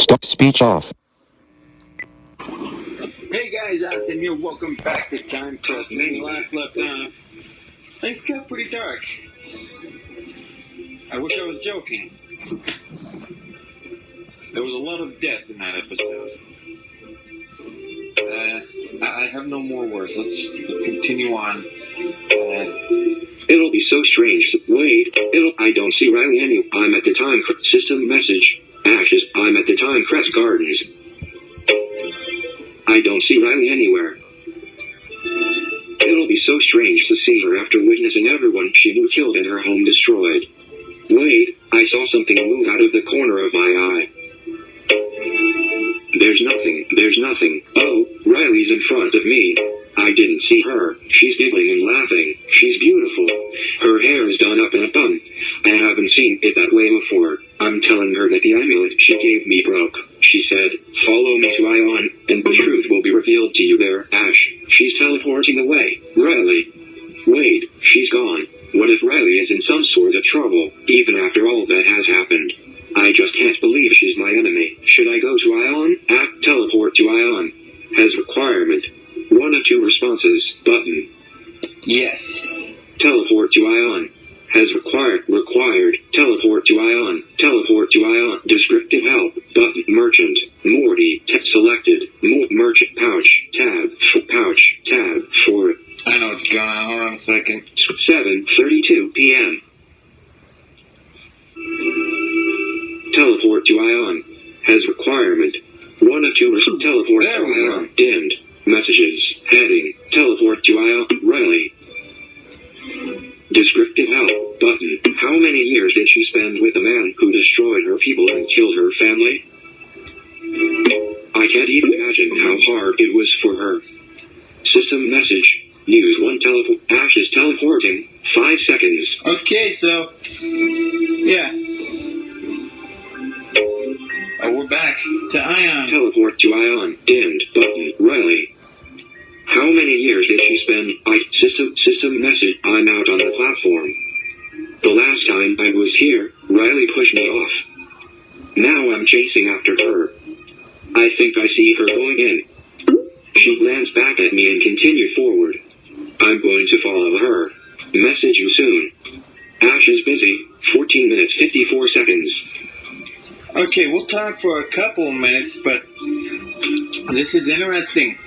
Stop speech off. Hey guys, Austin here. Welcome back to Timecrest. When we last left off, things got pretty dark. I wish I was joking. There was a lot of death in that episode. I have no more words. Let's continue on. It'll be so strange. Wait, I don't see Riley anywhere. I'm at the Timecrest system message. Ashes, I'm at the Timecrest Gardens. I don't see Riley anywhere. It'll be so strange to see her after witnessing everyone she knew killed and her home destroyed. Wait, I saw something move out of the corner of my eye. There's nothing. Oh, Riley's in front of me. I didn't see her. She's giggling and laughing. She's beautiful. Her hair is done up in a bun. I haven't seen it that way before. I'm telling her that the amulet she gave me broke. She said, follow me to Ion, and the truth will be revealed to you there, Ash. She's teleporting away. Riley. Wait, she's gone. What if Riley is in some sort of trouble, even after all that has happened? I just can't believe she's my enemy. Should I go to Ion? Teleport to Ion. Has requirement. 1 of 2 responses. Button. Yes. Teleport to Ion. Has required. Teleport to Ion. Teleport to Ion. Descriptive help. Button. Merchant. Morty. Selected. Merchant. Pouch. Tab. Pouch. Tab. 4. I know what's going on. Hold on a second. 7:32 p.m. Teleport to Ion. Has requirement. 1 of 2 teleport to Ion. Dimmed. Messages. Heading. Teleport to Ion. Riley. Descriptive help. Button. How many years did she spend with the man who destroyed her people and killed her family? I can't even imagine how hard it was for her. System message. Use 1 teleport. Ash is teleporting. 5 seconds. Okay, so yeah. Oh, we're back to Ion. Teleport to Ion. Dimmed. Button. Riley. How many years did she spend? System message. I'm out on the platform. The last time I was here, Riley pushed me off. Now I'm chasing after her. I think I see her going in. She glanced back at me and continued forward. I'm going to follow her. Message you soon. Ash is busy. 14 minutes 54 seconds. Okay, we'll talk for a couple of minutes, but this is interesting.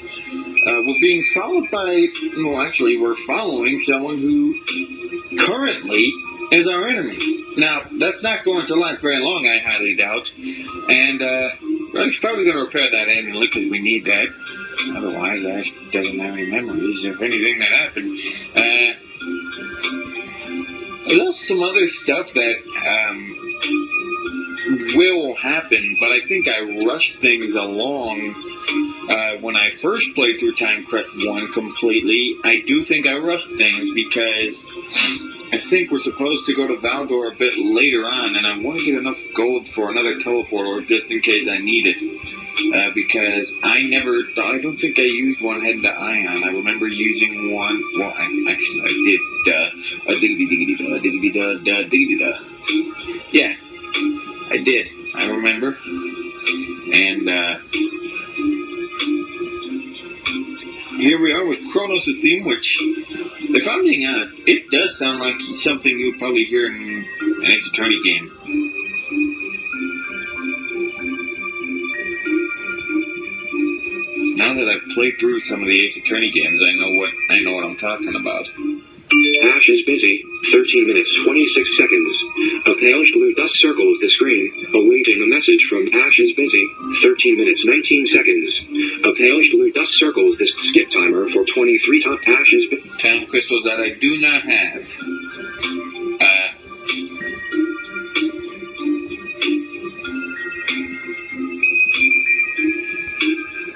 We're being followed by, we're following someone who currently is our enemy. Now, that's not going to last very long, I highly doubt. And I'm probably going to repair that amulet because we need that. Otherwise, Ash doesn't have any memories of anything that happened. There's also some other stuff that will happen, but I think I rushed things along when I first played through Timecrest 1 completely. I do think I rushed things because I think we're supposed to go to Valdor a bit later on, and I want to get enough gold for another teleporter just in case I need it. Because I don't think I used one heading to Ion. I remember using one, I did, yeah, I did, I remember, and, here we are with Kronos' theme, which, if I'm being honest, it does sound like something you would probably hear in an Ace Attorney game. Now that I've played through some of the Ace Attorney games, I know what I'm talking about. Ash is busy. 13 minutes 26 seconds. A palish blue dust circles the screen, awaiting a message from Ash is busy. 13 minutes 19 seconds. A palish blue dust circles this skip timer for 23 times. Ash is busy. 10 crystals that I do not have.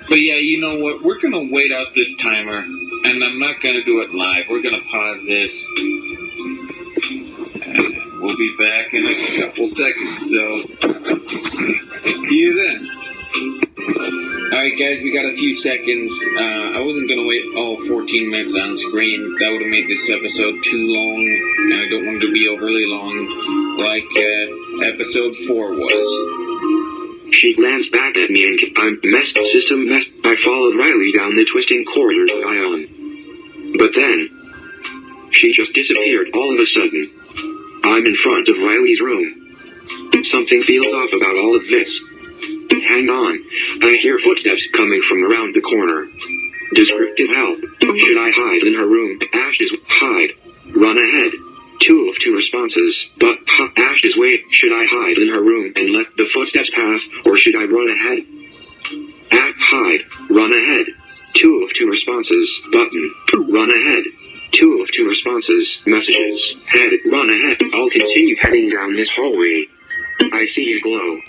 But yeah, you know what? We're going to wait out this timer, and I'm not going to do it live. We're going to pause this. And we'll be back in a couple seconds, so see you then. Alright guys, we got a few seconds. I wasn't going to wait all 14 minutes on screen. That would have made this episode too long, and I don't want it to be overly long like episode 4 was. She glanced back at me and I'm messed. System messed. I followed Riley down the twisting corridor to Ion. But then, she just disappeared all of a sudden. I'm in front of Riley's room. Something feels off about all of this. Hang on. I hear footsteps coming from around the corner. Descriptive help. Should I hide in her room? Ashes. Hide. Run ahead. 2 of 2 responses. But, Ashes, wait. Should I hide in her room and let the footsteps pass, or should I run ahead? Hide. Run ahead. 2 of 2 responses. Button. Run ahead. 2 of 2 responses. Messages. Head. Run ahead. I'll continue heading down this hallway. I see a glow.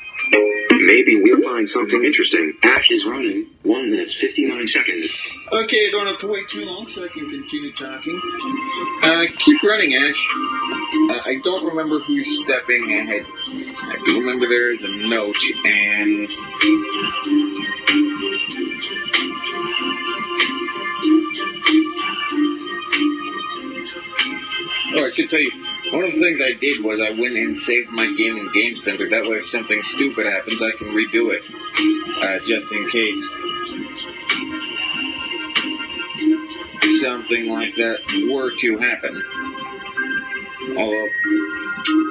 Maybe we'll find something interesting. Ash is running. 1 minute 59 seconds. Okay, I don't have to wait too long so I can continue talking. Keep running, Ash. I don't remember who's stepping ahead. I do remember there is a note, and... Oh, I should tell you, one of the things I did was I went and saved my game in Game Center. That way if something stupid happens, I can redo it. Just in case something like that were to happen. Although,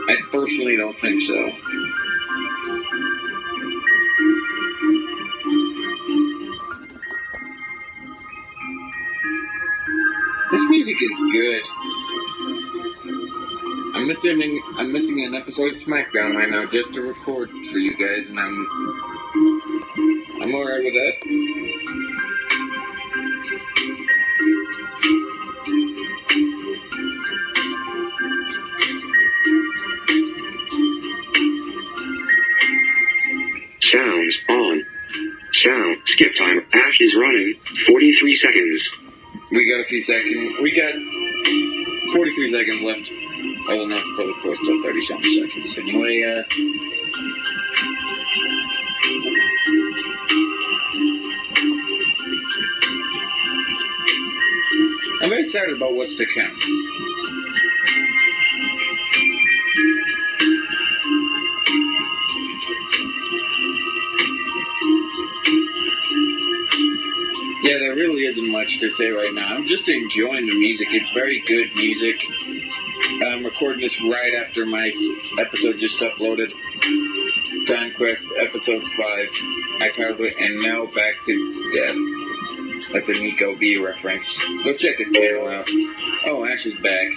I personally don't think so. This music is good. I'm missing an episode of SmackDown right now just to record for you guys, and I'm alright with that. Sounds on. Sound. Skip time. Ash is running. 43 seconds. We got 43 seconds left. Oh, enough, probably close to 30-something seconds. Anyway, I'm very excited about what's to come. Yeah, there really isn't much to say right now. I'm just enjoying the music. It's very good music. I'm recording this right after my episode just uploaded. Timecrest episode 5. I titled it, And Now Back to Death. That's a Nico B reference. Go check his channel out. Oh, Ash is back.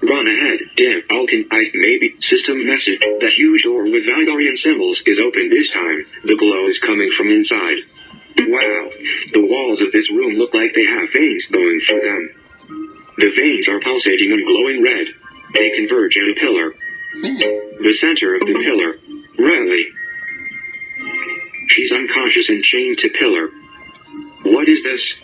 Run ahead. Damn, maybe. System message. The huge door with Valgarian symbols is open this time. The glow is coming from inside. Wow. The walls of this room look like they have veins going through them. The veins are pulsating and glowing red. They converge at a pillar. The center of the pillar. Riley. She's unconscious and chained to pillar. What is this?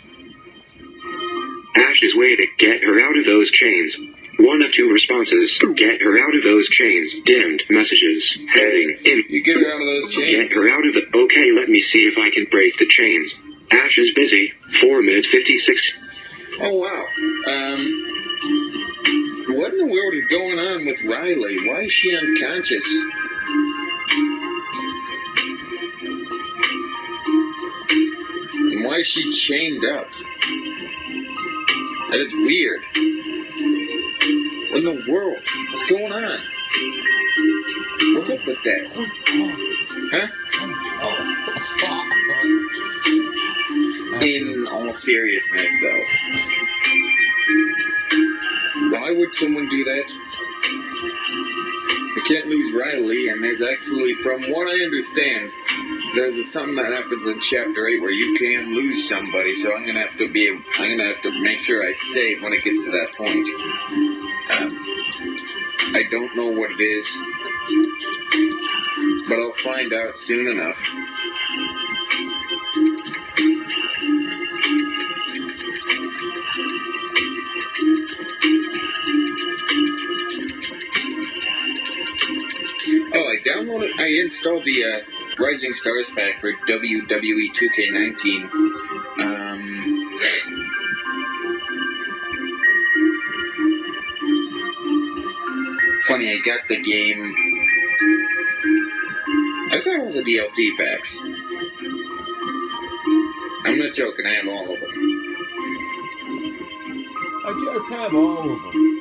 Ash's way to get her out of those chains. 1 of 2 responses. Get her out of those chains. Dimmed messages. Heading in. You get her out of those chains. Get her out of the... Okay, let me see if I can break the chains. Ash is busy. 4 minutes 56. Oh, wow. What in the world is going on with Riley? Why is she unconscious? And why is she chained up? That is weird. What in the world? What's going on? What's up with that? Huh? In all seriousness, though, why would someone do that? I can't lose Riley, and there's actually, from what I understand, there's something that happens in Chapter 8 where you can lose somebody, so I'm gonna have to make sure I save when it gets to that point. I don't know what it is, but I'll find out soon enough. I installed the Rising Stars pack for WWE 2K19. Funny, I got the game. I got a all the DLC packs. I'm not joking, I have all of them. I just have all of them.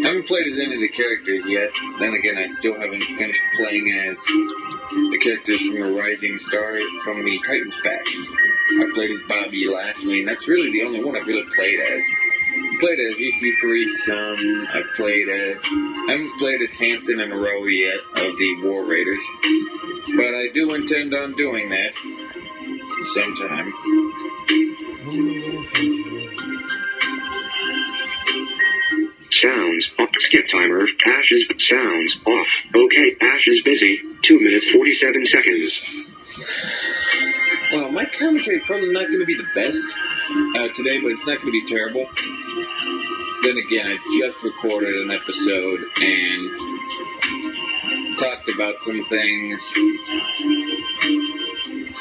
I haven't played as any of the characters yet. Then again, I still haven't finished playing as the characters from the Rising Star from the Titans pack. I played as Bobby Lashley, and that's really the only one I've really played as. I played as EC3 some. I haven't played as Hanson and Rowe yet of the War Raiders. But I do intend on doing that sometime. Sounds off. Skip timer. Ashes. Sounds off. Okay, Ash is busy. 2 minutes 47 seconds. Well, my commentary is probably not going to be the best today, but it's not going to be terrible. Then again, I just recorded an episode and talked about some things.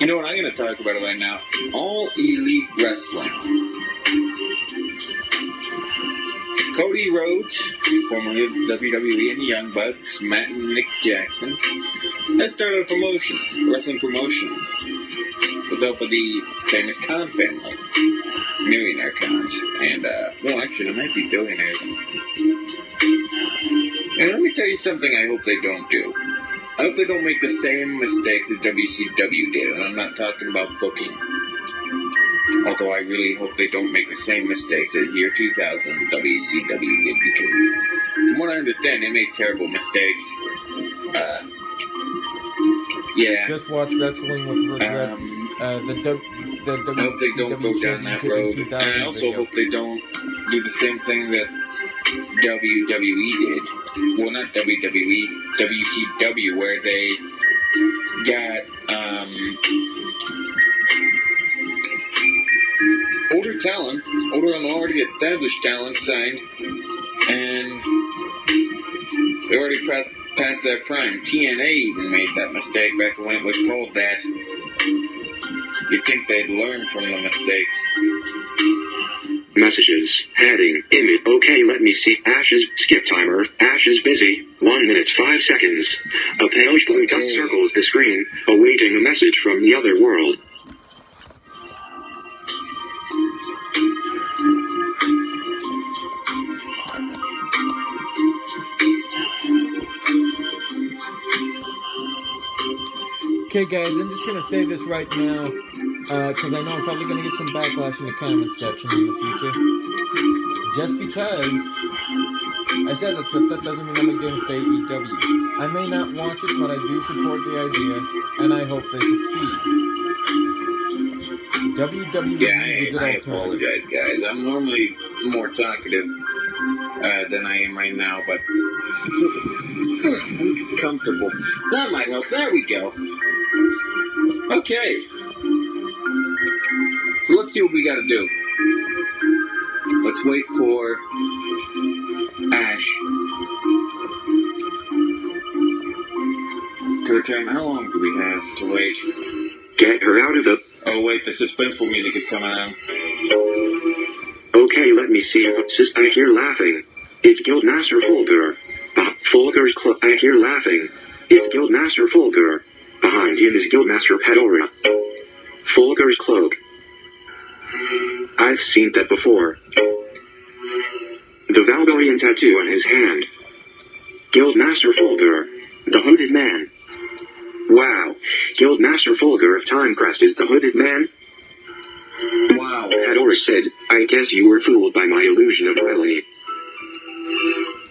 You know what? I'm going to talk about it right now. All Elite Wrestling. Cody Rhodes, formerly of WWE and the Young Bucks, Matt and Nick Jackson, has started a promotion, wrestling promotion, with the help of the famous Khan family, millionaire Khans, and, well, actually, they might be billionaires. And let me tell you something I hope they don't do. I hope they don't make the same mistakes as WCW did, and I'm not talking about booking. Although I really hope they don't make the same mistakes as year 2000 WCW did, because from what I understand, they made terrible mistakes. Yeah. Just watch Wrestling with Regrets. I hope they don't go down that road. And I also hope they don't do the same thing that WWE did. Well, not WWE, WCW, where they got, older and already established talent signed, and they already passed their prime. TNA even made that mistake back when it was called that. You'd think they'd learn from the mistakes. Messages. Heading. Image. Okay, let me see. Ash's. Skip timer. Ash is busy. 1 minute 5 seconds. A pale blue dot circles the screen, awaiting a message from the other world. Okay, guys, I'm just going to say this right now, because I know I'm probably going to get some backlash in the comments section in the future. Just because I said that stuff, that doesn't mean I'm against AEW. I may not watch it, but I do support the idea, and I hope they succeed. WWE is a good I alternative. apologize, guys. I'm normally more talkative than I am right now, but I'm comfortable. That might help. There we go. Okay. So let's see what we gotta do. Let's wait for Ash to return. How long do we have to wait? Get her out of the... Oh wait, the suspenseful music is coming on. Okay, let me see. I hear laughing. It's Guildmaster Fulgur. Fulgur's cloak. I hear laughing. It's Guildmaster Fulgur. Behind him is Guildmaster Pedora. Fulgur's cloak. I've seen that before. The Valgorian tattoo on his hand. Guildmaster Fulgur. The Hooded Man. Wow. Guildmaster Fulgur of Timecrest is the Hooded Man? Wow. Pedora said, I guess you were fooled by my illusion of reality.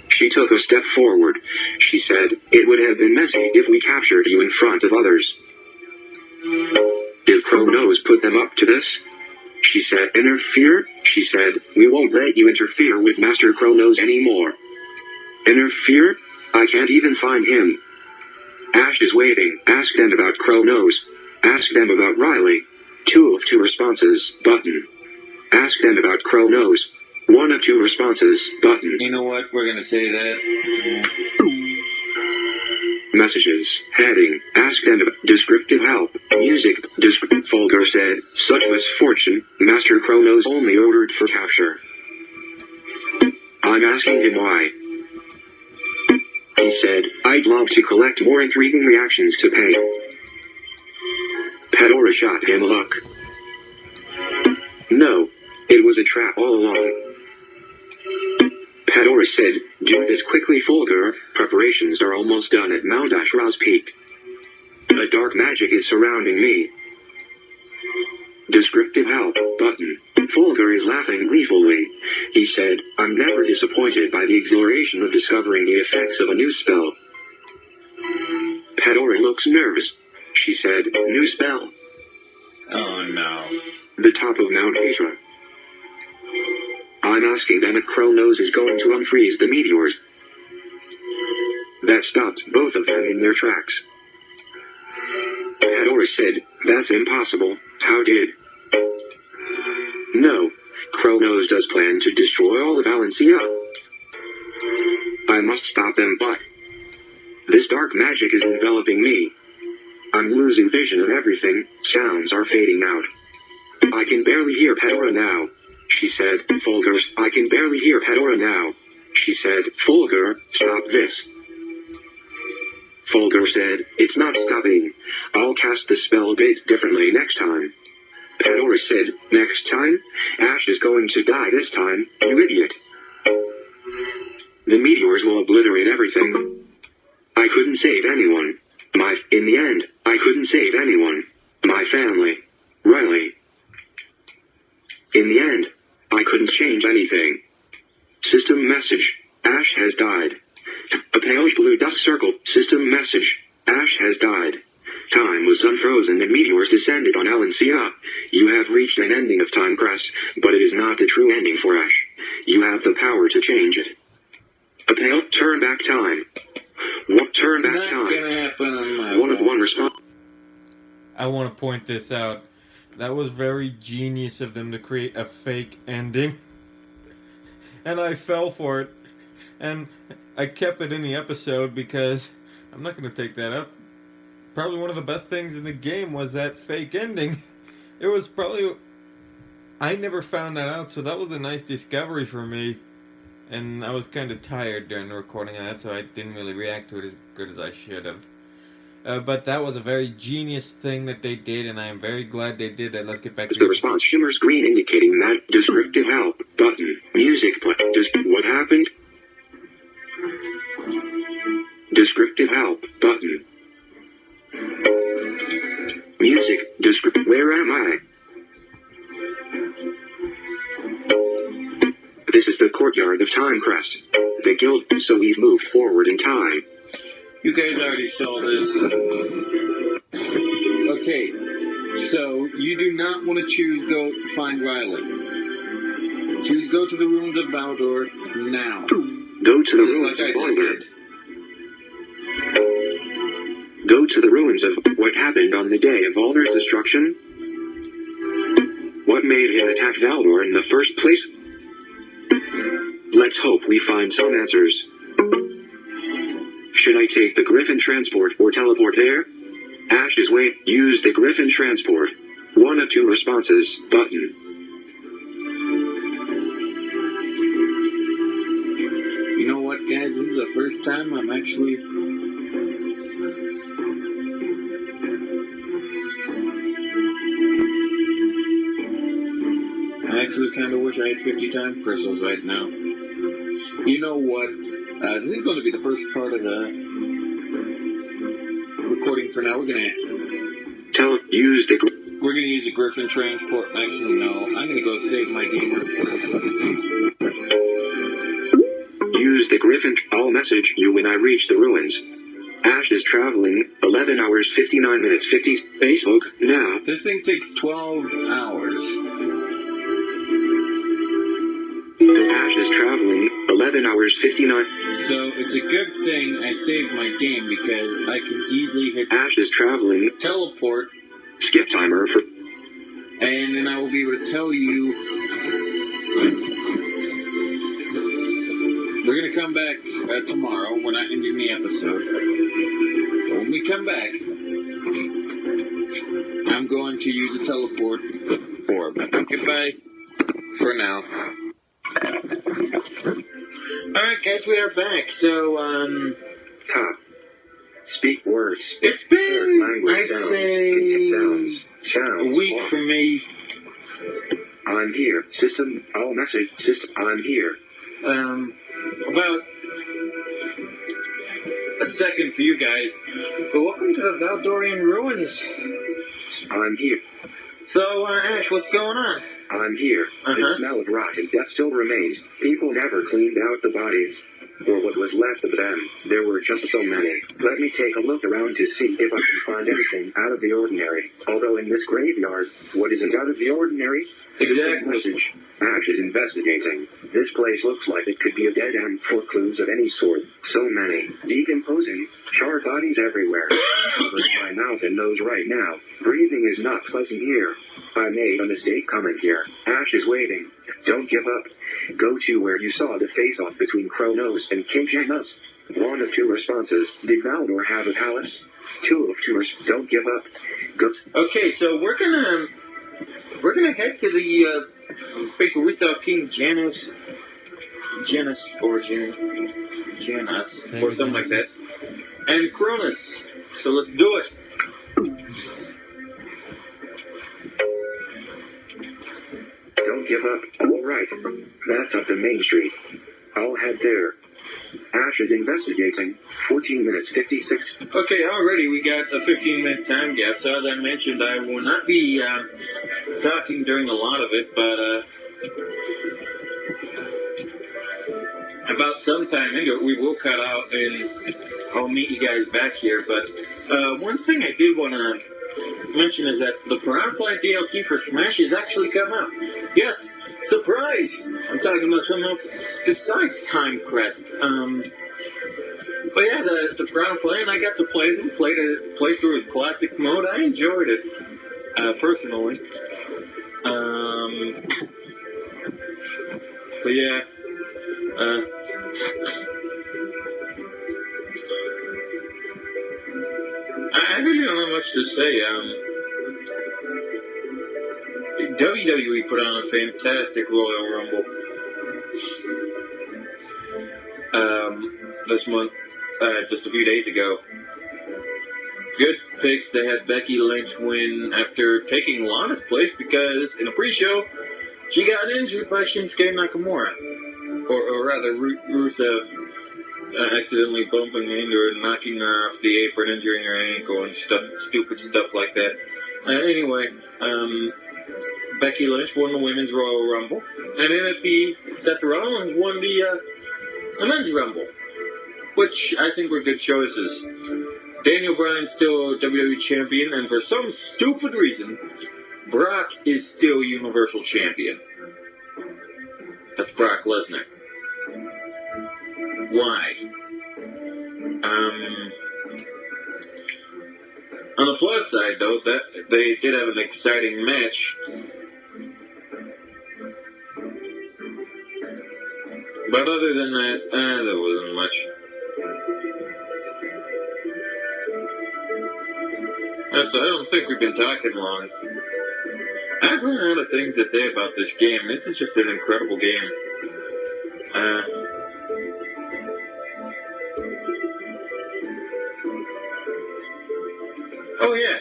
She took a step forward. She said, it would have been messy if we captured you in front of others. Did Kronos put them up to this? She said, interfere? She said, we won't let you interfere with Master Kronos anymore. Interfere? I can't even find him. Ash is waiting. Ask them about Kronos. Ask them about Riley. 2 of 2 responses, button. Ask them about Kronos. 1 of 2 responses, button. You know what? We're gonna say that. Messages. Heading. Ask them about descriptive help. Music. Descriptive. Fulgur said, such misfortune. Master Kronos only ordered for capture. I'm asking him why. He said, I'd love to collect more intriguing reactions to pay. Padora shot him a look. No, it was a trap all along. Padora said, do this quickly, Fulgur. Preparations are almost done at Mount Ashra's peak. A dark magic is surrounding me. Descriptive help button. Fulgur is laughing gleefully. He said, I'm never disappointed by the exhilaration of discovering the effects of a new spell. Padora looks nervous. She said, new spell. Oh no. The top of Mount Ashra. I'm asking them if Kronos is going to unfreeze the meteors. That stopped both of them in their tracks. Padora said, that's impossible. How did? No. Kronos does plan to destroy all of Valencia. I must stop them, but this dark magic is enveloping me. I'm losing vision of everything. Sounds are fading out. I can barely hear Padora now. She said, Fulgur, I can barely hear Padora now. She said, Fulgur, stop this. Fulgur said, it's not stopping. I'll cast the spell a bit differently next time. Padora said, next time? Ash is going to die this time, you idiot. The meteors will obliterate everything. I couldn't save anyone. In the end, I couldn't save anyone. My family. Riley. In the end, I couldn't change anything. System message. Ash has died. A pale blue dust circle. System message. Ash has died. Time was unfrozen and meteors descended on Valencia. You have reached an ending of Timecrest, but it is not the true ending for Ash. You have the power to change it. A pale turn back time. What turn back Not time? gonna happen on my One of one response. I want to point this out. That was very genius of them to create a fake ending. And I fell for it. And I kept it in the episode because I'm not going to take that up. Probably one of the best things in the game was that fake ending. It was probably... I never found that out, so that was a nice discovery for me. And I was kind of tired during the recording of that, so I didn't really react to it as good as I should have. But that was a very genius thing that they did, and I am very glad they did that. Let's get back to The response shimmers green, indicating that descriptive help button. Music play. What happened? Descriptive help button. Music descriptive. Where am I? This is the courtyard of Timecrest. The guild, so we've moved forward in time. You guys already saw this. Okay, so you do not want to choose go find Riley. Choose go to the ruins of Valdor now. Go to the Just ruins like I of just Valdor. did. Go to the ruins of what happened on the day of Valdor's destruction. What made him attack Valdor in the first place? Let's hope we find some answers. Should I take the Griffin transport or teleport there? Ash's way. Use the Griffin transport. One of two responses. Button. You know what, guys? This is the first time I'm actually... I actually kind of wish I had 50 time crystals right now. You know what? This is going to be the first part of the recording for now. We're gonna Use the use the Griffin transport. Actually, no. I'm gonna go save my game. Use the Griffin. I'll message you when I reach the ruins. Ash is traveling 11 hours 59 minutes 50. Facebook now. This thing takes 12 hours. Ash is traveling 11 hours 59. So it's a good thing I saved my game because I can easily hit Ash is traveling. teleport, Skip timer for. and then I will be able to tell you. We're gonna come back tomorrow. We're not ending the episode. But when we come back, I'm going to use a teleport orb. Goodbye for now. Alright guys, we are back. So, Top. Speak words. it's been, Language I'd sounds. say, Sounds. Sounds week off. for me. I'm here. System, all message. System, I'm here. About a second for you guys. But welcome to the Valdorian Ruins. I'm here. So, Ash, what's going on? I'm here. Uh-huh. The smell of rot and death still remains. People never cleaned out the bodies. Or what was left of them. There were just so many. Let me take a look around to see if I can find anything out of the ordinary. Although in this graveyard, what isn't out of the ordinary? Exactly. Message. Ash is investigating. This place looks like it could be a dead end for clues of any sort. So many. Decomposing. Charred bodies everywhere. Covering my mouth and nose right now. Breathing is not pleasant here. I made a mistake coming here. Ash is waiting. Don't give up. Go to where you saw the face-off between Kronos and King Janus. One of two responses. Did Valdor have a palace? Two of two don't give up. Go. Okay, so we're gonna head to the place where we saw King Janus or something like that, and Cronus. So let's do it. Don't give up. All right. That's up the main street. I'll head there. Ash is investigating. 14 minutes 56. Okay, already we got a 15-minute time gap. So as I mentioned, I will not be talking during a lot of it, but about sometime into it, we will cut out, and I'll meet you guys back here. But one thing I did want to mention is that the Piranha Plant DLC for Smash has actually come out. Yes, surprise! I'm talking about something else besides Timecrest. But yeah, the Piranha Plant, I got to play through his classic mode. I enjoyed it, personally. But yeah, I really don't have much to say. WWE put on a fantastic Royal Rumble this month, just a few days ago. Good picks. They had Becky Lynch win after taking Lana's place because in a pre-show she got injured by Shinsuke Nakamura, or rather Rusev accidentally bumping into her and knocking her off the apron, injuring her ankle and stupid stuff like that. Anyway, Becky Lynch won the Women's Royal Rumble, and then at the Seth Rollins won the Men's Rumble, which I think were good choices. Daniel Bryan's still WWE Champion, and for some stupid reason, Brock is still Universal Champion. That's Brock Lesnar. Why? On the plus side, though, that they did have an exciting match. But other than that, there wasn't much. So I don't think we've been talking long. I've run out of things to say about this game. This is just an incredible game. Oh yeah.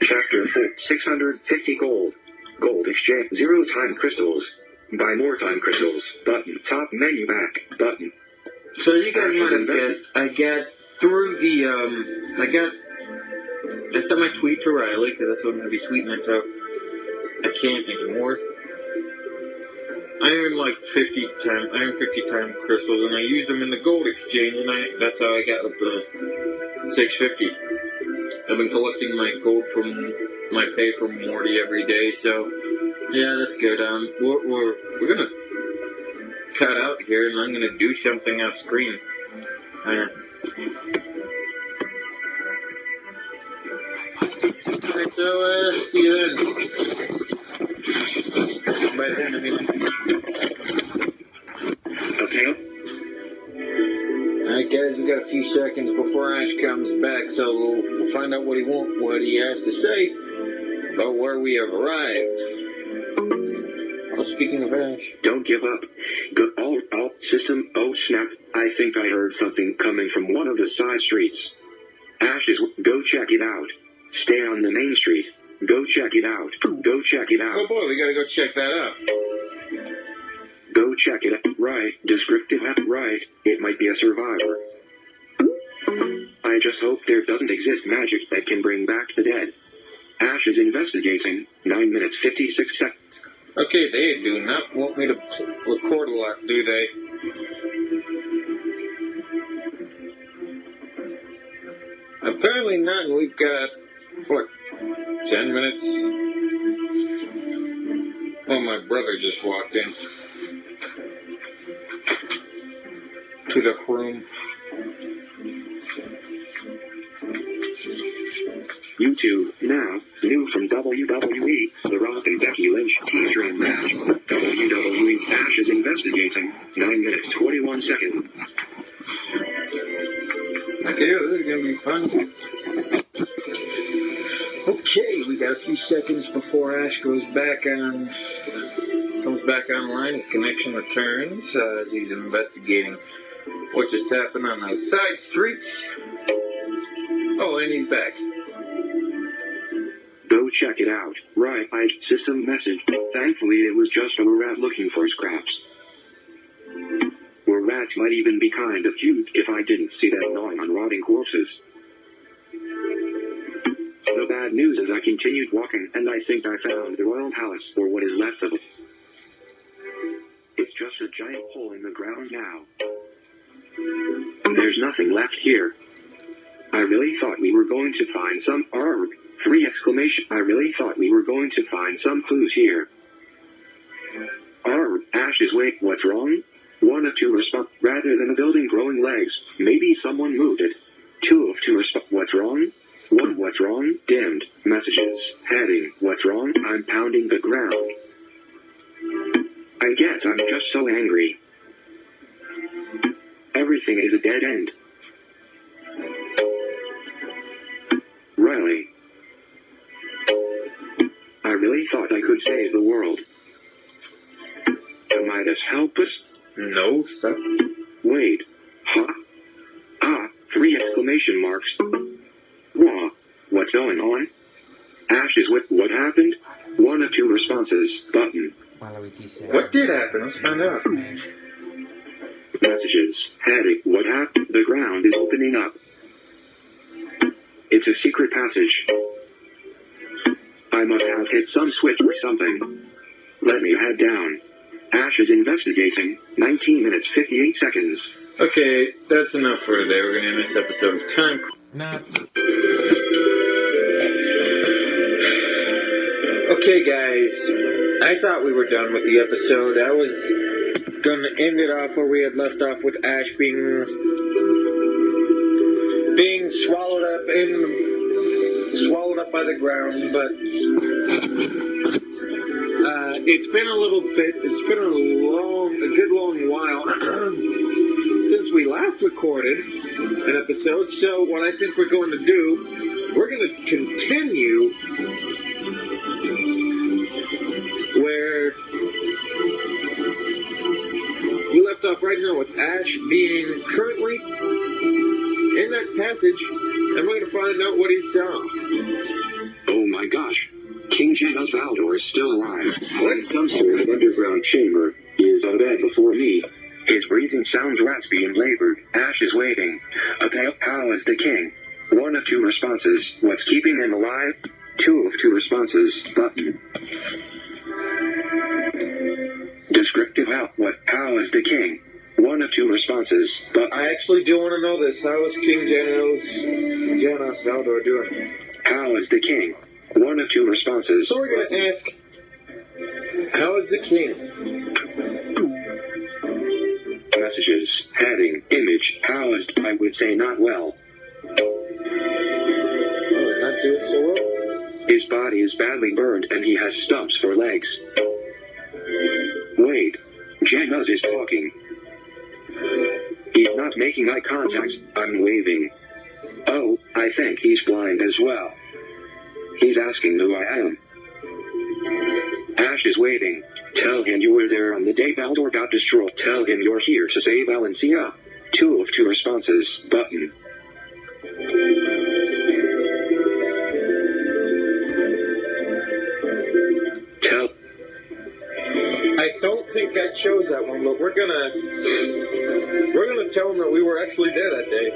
Chapter 4, 650 gold. Gold exchange. 0 time crystals. Buy more time crystals. Button. Top menu back. Button. So you guys might have guessed, I got through the, I sent my tweet to Riley, because that's what I'm going to be tweeting it, so I can't anymore. I earned like 50 time crystals, and I used them in the gold exchange, and that's how I got up to 650. I've been collecting my gold from my pay from Morty every day, so yeah, that's good. We're gonna cut out here, and I'm gonna do something off screen. Alright, so see you then. By then, I mean. Okay. Alright guys, we got a few seconds before Ash comes back, so we'll find out what he has to say about where we have arrived. Oh, speaking of Ash. Don't give up. Go all system. Oh snap. I think I heard something coming from one of the side streets. Ashes, go check it out. Stay on the main street. Go check it out. Go check it Oh out. boy, we gotta go check that out. Go check it out. Right. Descriptive. Right. It might be a survivor. I just hope there doesn't exist magic that can bring back the dead. Ash is investigating. 9 minutes 56 seconds. Okay, they do not want me to record a lot, do they? Apparently not, and we've got, what, 10 minutes? Oh, my brother just walked in. To the room. YouTube, now, new from WWE, The Rock and Becky Lynch teaser match. WWE, Ash is investigating. 9 minutes 21 seconds. Okay, this is gonna be fun. Okay, we got a few seconds before Ash comes back online. His connection returns as he's investigating what just happened on those side streets. Oh, and he's back. Go check it out. Right, system message. Thankfully it was just a rat looking for scraps. Or rats might even be kind of cute if I didn't see them gnawing on rotting corpses. The bad news is I continued walking and I think I found the royal palace, or what is left of it. It's just a giant hole in the ground now. There's nothing left here. I really thought we were going to find some arg. 3 exclamation. I really thought we were going to find some clues here. Arg. Ash is wait, what's wrong? 1 of 2 respond. Rather than a building growing legs, maybe someone moved it. 2 of 2 respond. What's wrong? 1 what's wrong? Dimmed. Messages. Heading. What's wrong? I'm pounding the ground. I guess I'm just so angry. Everything is a dead end. Riley. I really thought I could save the world. Am I this helpless? No, stop. Wait. Huh? 3 exclamation marks. Wah. What's going on? Ash is what happened? 1 of 2 responses. Button. What did happen? Let's find out. Messages. Heading. What happened? The ground is opening up. It's a secret passage. I must have hit some switch or something. Let me head down. Ash is investigating. 19 minutes 58 seconds. Okay, that's enough for today. We're gonna end this episode of Time. Nah. Okay, guys. I thought we were done with the episode. I was gonna end it off where we had left off with Ash being swallowed up by the ground, but it's been a little bit. It's been a good long while since we last recorded an episode. So what I think we're going to do, we're going to continue where we left off right now with Ash being currently in that passage, and we're going to find out what he saw. Oh my gosh. King Janos Valdor is still alive. In some sort of underground chamber. He is on bed before me. His breathing sounds raspy and labored. Ash is waiting. How is the king? 1 of 2 responses. What's keeping him alive? 2 of 2 responses. Button. Descriptive how is the king? 1 of 2 responses. But I actually do want to know this. How is King Janos Valdor doing? how is the king? 1 of 2 responses. So we're going to ask, how is the king? Messages. Heading. Image. How is... I would say not well. Oh, they're not doing so well? His body is badly burned and he has stumps for legs. Wait. Janos is talking. He's not making eye contact. I'm waving. Oh, I think he's blind as well. He's asking who I am. Ash is waiting. Tell him you were there on the day Valdor got destroyed. Tell him you're here to save Valencia. 2 of 2 responses. Button. that one, but we're gonna tell them that we were actually there that day.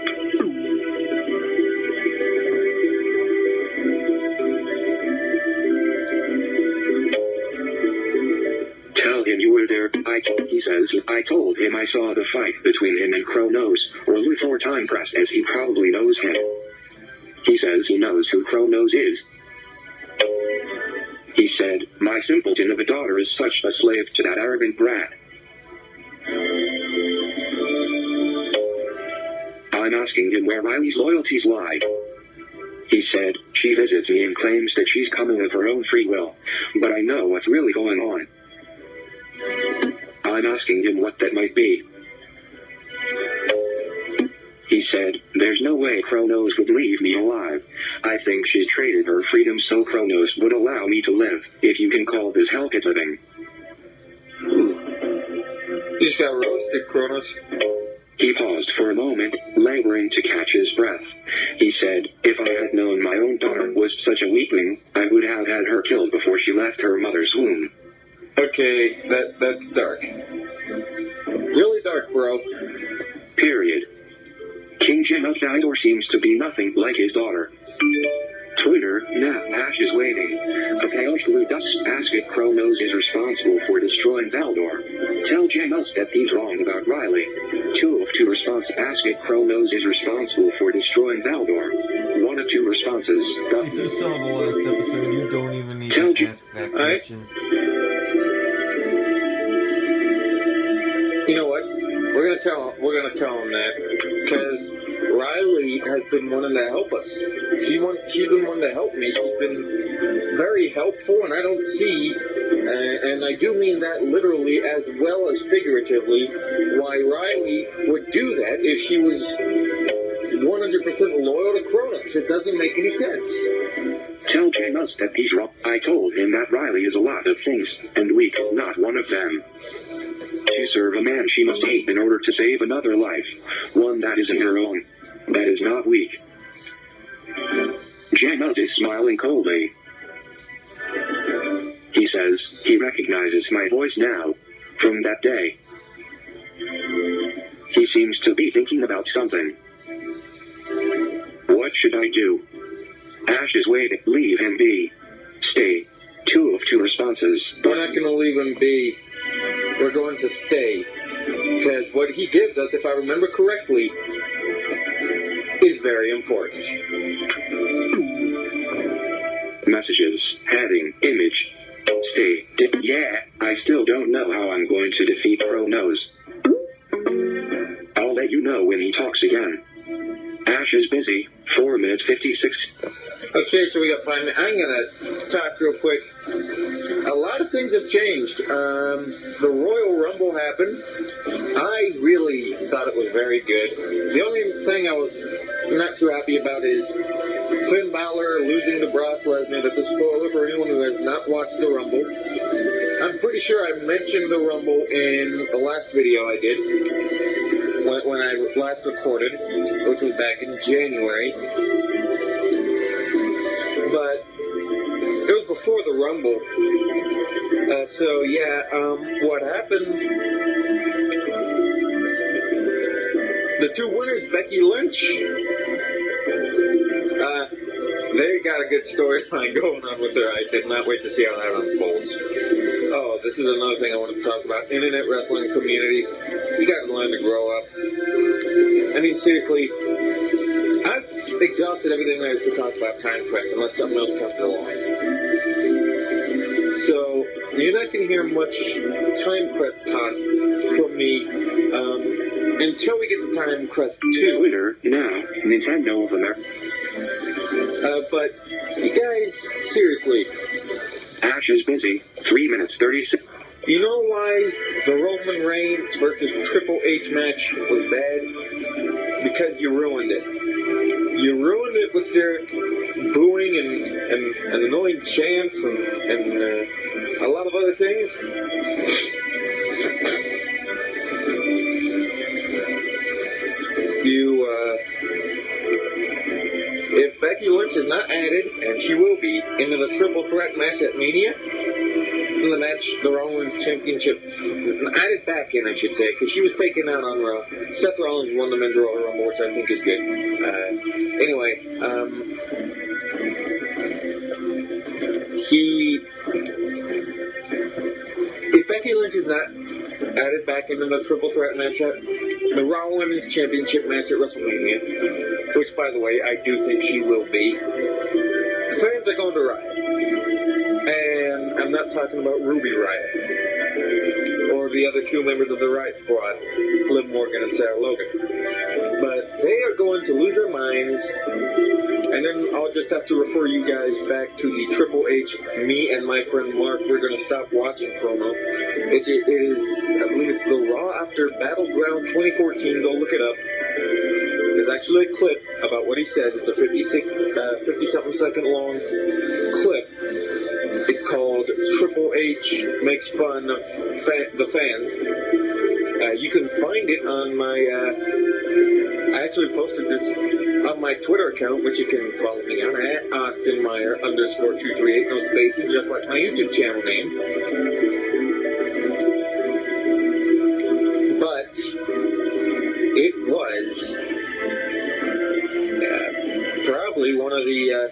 Tell him you were there. He says, I told him I saw the fight between him and Kronos, or Luthor Timecrest, as he probably knows him. He says he knows who Kronos is. He said, my simpleton of a daughter is such a slave to that arrogant brat. I'm asking him where Riley's loyalties lie. He said, she visits me and claims that she's coming of her own free will, but I know what's really going on. I'm asking him what that might be. He said, there's no way Kronos would leave me alive. I think she's traded her freedom so Kronos would allow me to live, if you can call this Hellcat living. You just got roasted, Kronos. He paused for a moment, laboring to catch his breath. He said, if I had known my own daughter was such a weakling, I would have had her killed before she left her mother's womb. Okay, that's dark. Really dark, bro. Period. King Janus Valdor seems to be nothing like his daughter. Twitter, now Ash is waiting. A pale blue dust asks if Kronos is responsible for destroying Valdor. Tell Janus that he's wrong about Riley. 2 of 2 response ask if Kronos is responsible for destroying Valdor. 1 of 2 responses. If you saw the last episode, you don't even need Tell to ask that question. You know what? We're gonna tell him that because Riley has been wanting to help us. She's been wanting to help me. She's been very helpful, and I don't see, and I do mean that literally as well as figuratively, why Riley would do that if she was 100% loyal to Kronos. It doesn't make any sense. Tell Janus that he's wrong. I told him that Riley is a lot of things, and weak is not one of them. To serve a man she must hate in order to save another life, one that isn't her own. That is not weak. Janus is smiling coldly. He says, he recognizes my voice now, from that day. He seems to be thinking about something. What should I do? Ash is waiting. Leave him be. Stay. 2 of 2 responses. We're not going to leave him be. We're going to stay. Because what he gives us, if I remember correctly, is very important. Messages. Heading. Image. Stay. Yeah, I still don't know how I'm going to defeat Kronos. I'll let you know when he talks again. Ash is busy. 4 minutes 56. Okay, so we got 5 minutes. I'm going to talk real quick. A lot of things have changed. The Royal Rumble happened. I really thought it was very good. The only thing I was not too happy about is Finn Balor losing to Brock Lesnar. That's a spoiler for anyone who has not watched the Rumble. I'm pretty sure I mentioned the Rumble in the last video I did, when I last recorded, which was back in January. But it was before the Rumble. What happened? The 2 winners, Becky Lynch, they got a good storyline going on with her. I did not wait to see how that unfolds. Oh, this is another thing I want to talk about. Internet wrestling community. You got to learn to grow up. I mean, seriously, I've exhausted everything there is to talk about Timecrest unless something else comes along. So, you're not going to hear much Timecrest talk from me until we get to Timecrest 2. Twitter, now, Nintendo of America. But, you guys, seriously. Ash is busy. 3 minutes 36. You know why the Roman Reigns versus Triple H match was bad? Because you ruined it. You ruined it with their booing and annoying chants and a lot of other things. If Becky Lynch is not added, and she will be, into the triple threat match at Mania, in the match, the Raw Women's Championship, added back in, I should say, because she was taken out on Raw. Seth Rollins won the Men's Royal Rumble, which I think is good. If Becky Lynch is not added back into the triple threat matchup, the Raw Women's Championship match at WrestleMania, which, by the way, I do think she will be, fans are going to riot. And I'm not talking about Ruby Riot or the other two members of the Riot Squad, Liv Morgan and Sarah Logan. But they are going to lose their minds, and then I'll just have to refer you guys back to the Triple H, me and my friend Mark, we're going to stop watching promo. It is, I believe it's the Raw After Battleground 2014, go look it up. There's actually a clip about what he says. It's a 50-something second long clip. It's called Triple H Makes Fun of the Fans. You can find it on my, I actually posted this on my Twitter account, which you can follow me on, at AustinMeyer_238, no spaces, just like my YouTube channel name. But it was probably one of the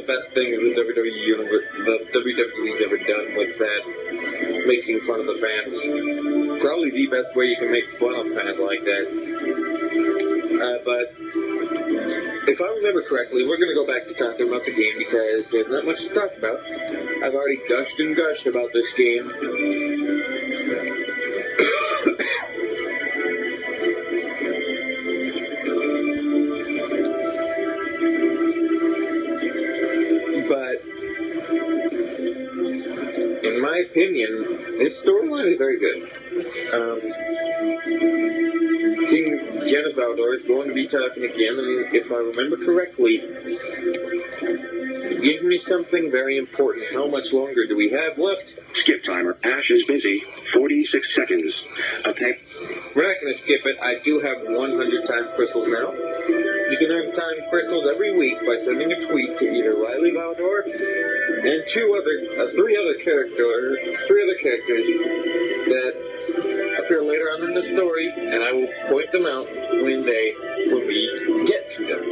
best things the WWE's ever done with that, making fun of the fans. Probably the best way you can make fun of fans like that. But if I remember correctly, we're going to go back to talking about the game because there's not much to talk about. I've already gushed and gushed about this game. But in my opinion, this storyline is very good. King Janice Valdor is going to be talking again, and if I remember correctly, it gives me something very important. How much longer do we have left? Skip timer. Ash is busy. 46 seconds. Okay. We're not going to skip it. I do have 100 time crystals now. You can earn time crystals every week by sending a tweet to either Riley Valdor and three other characters that appear later on in the story, and I will point them out when we get to them.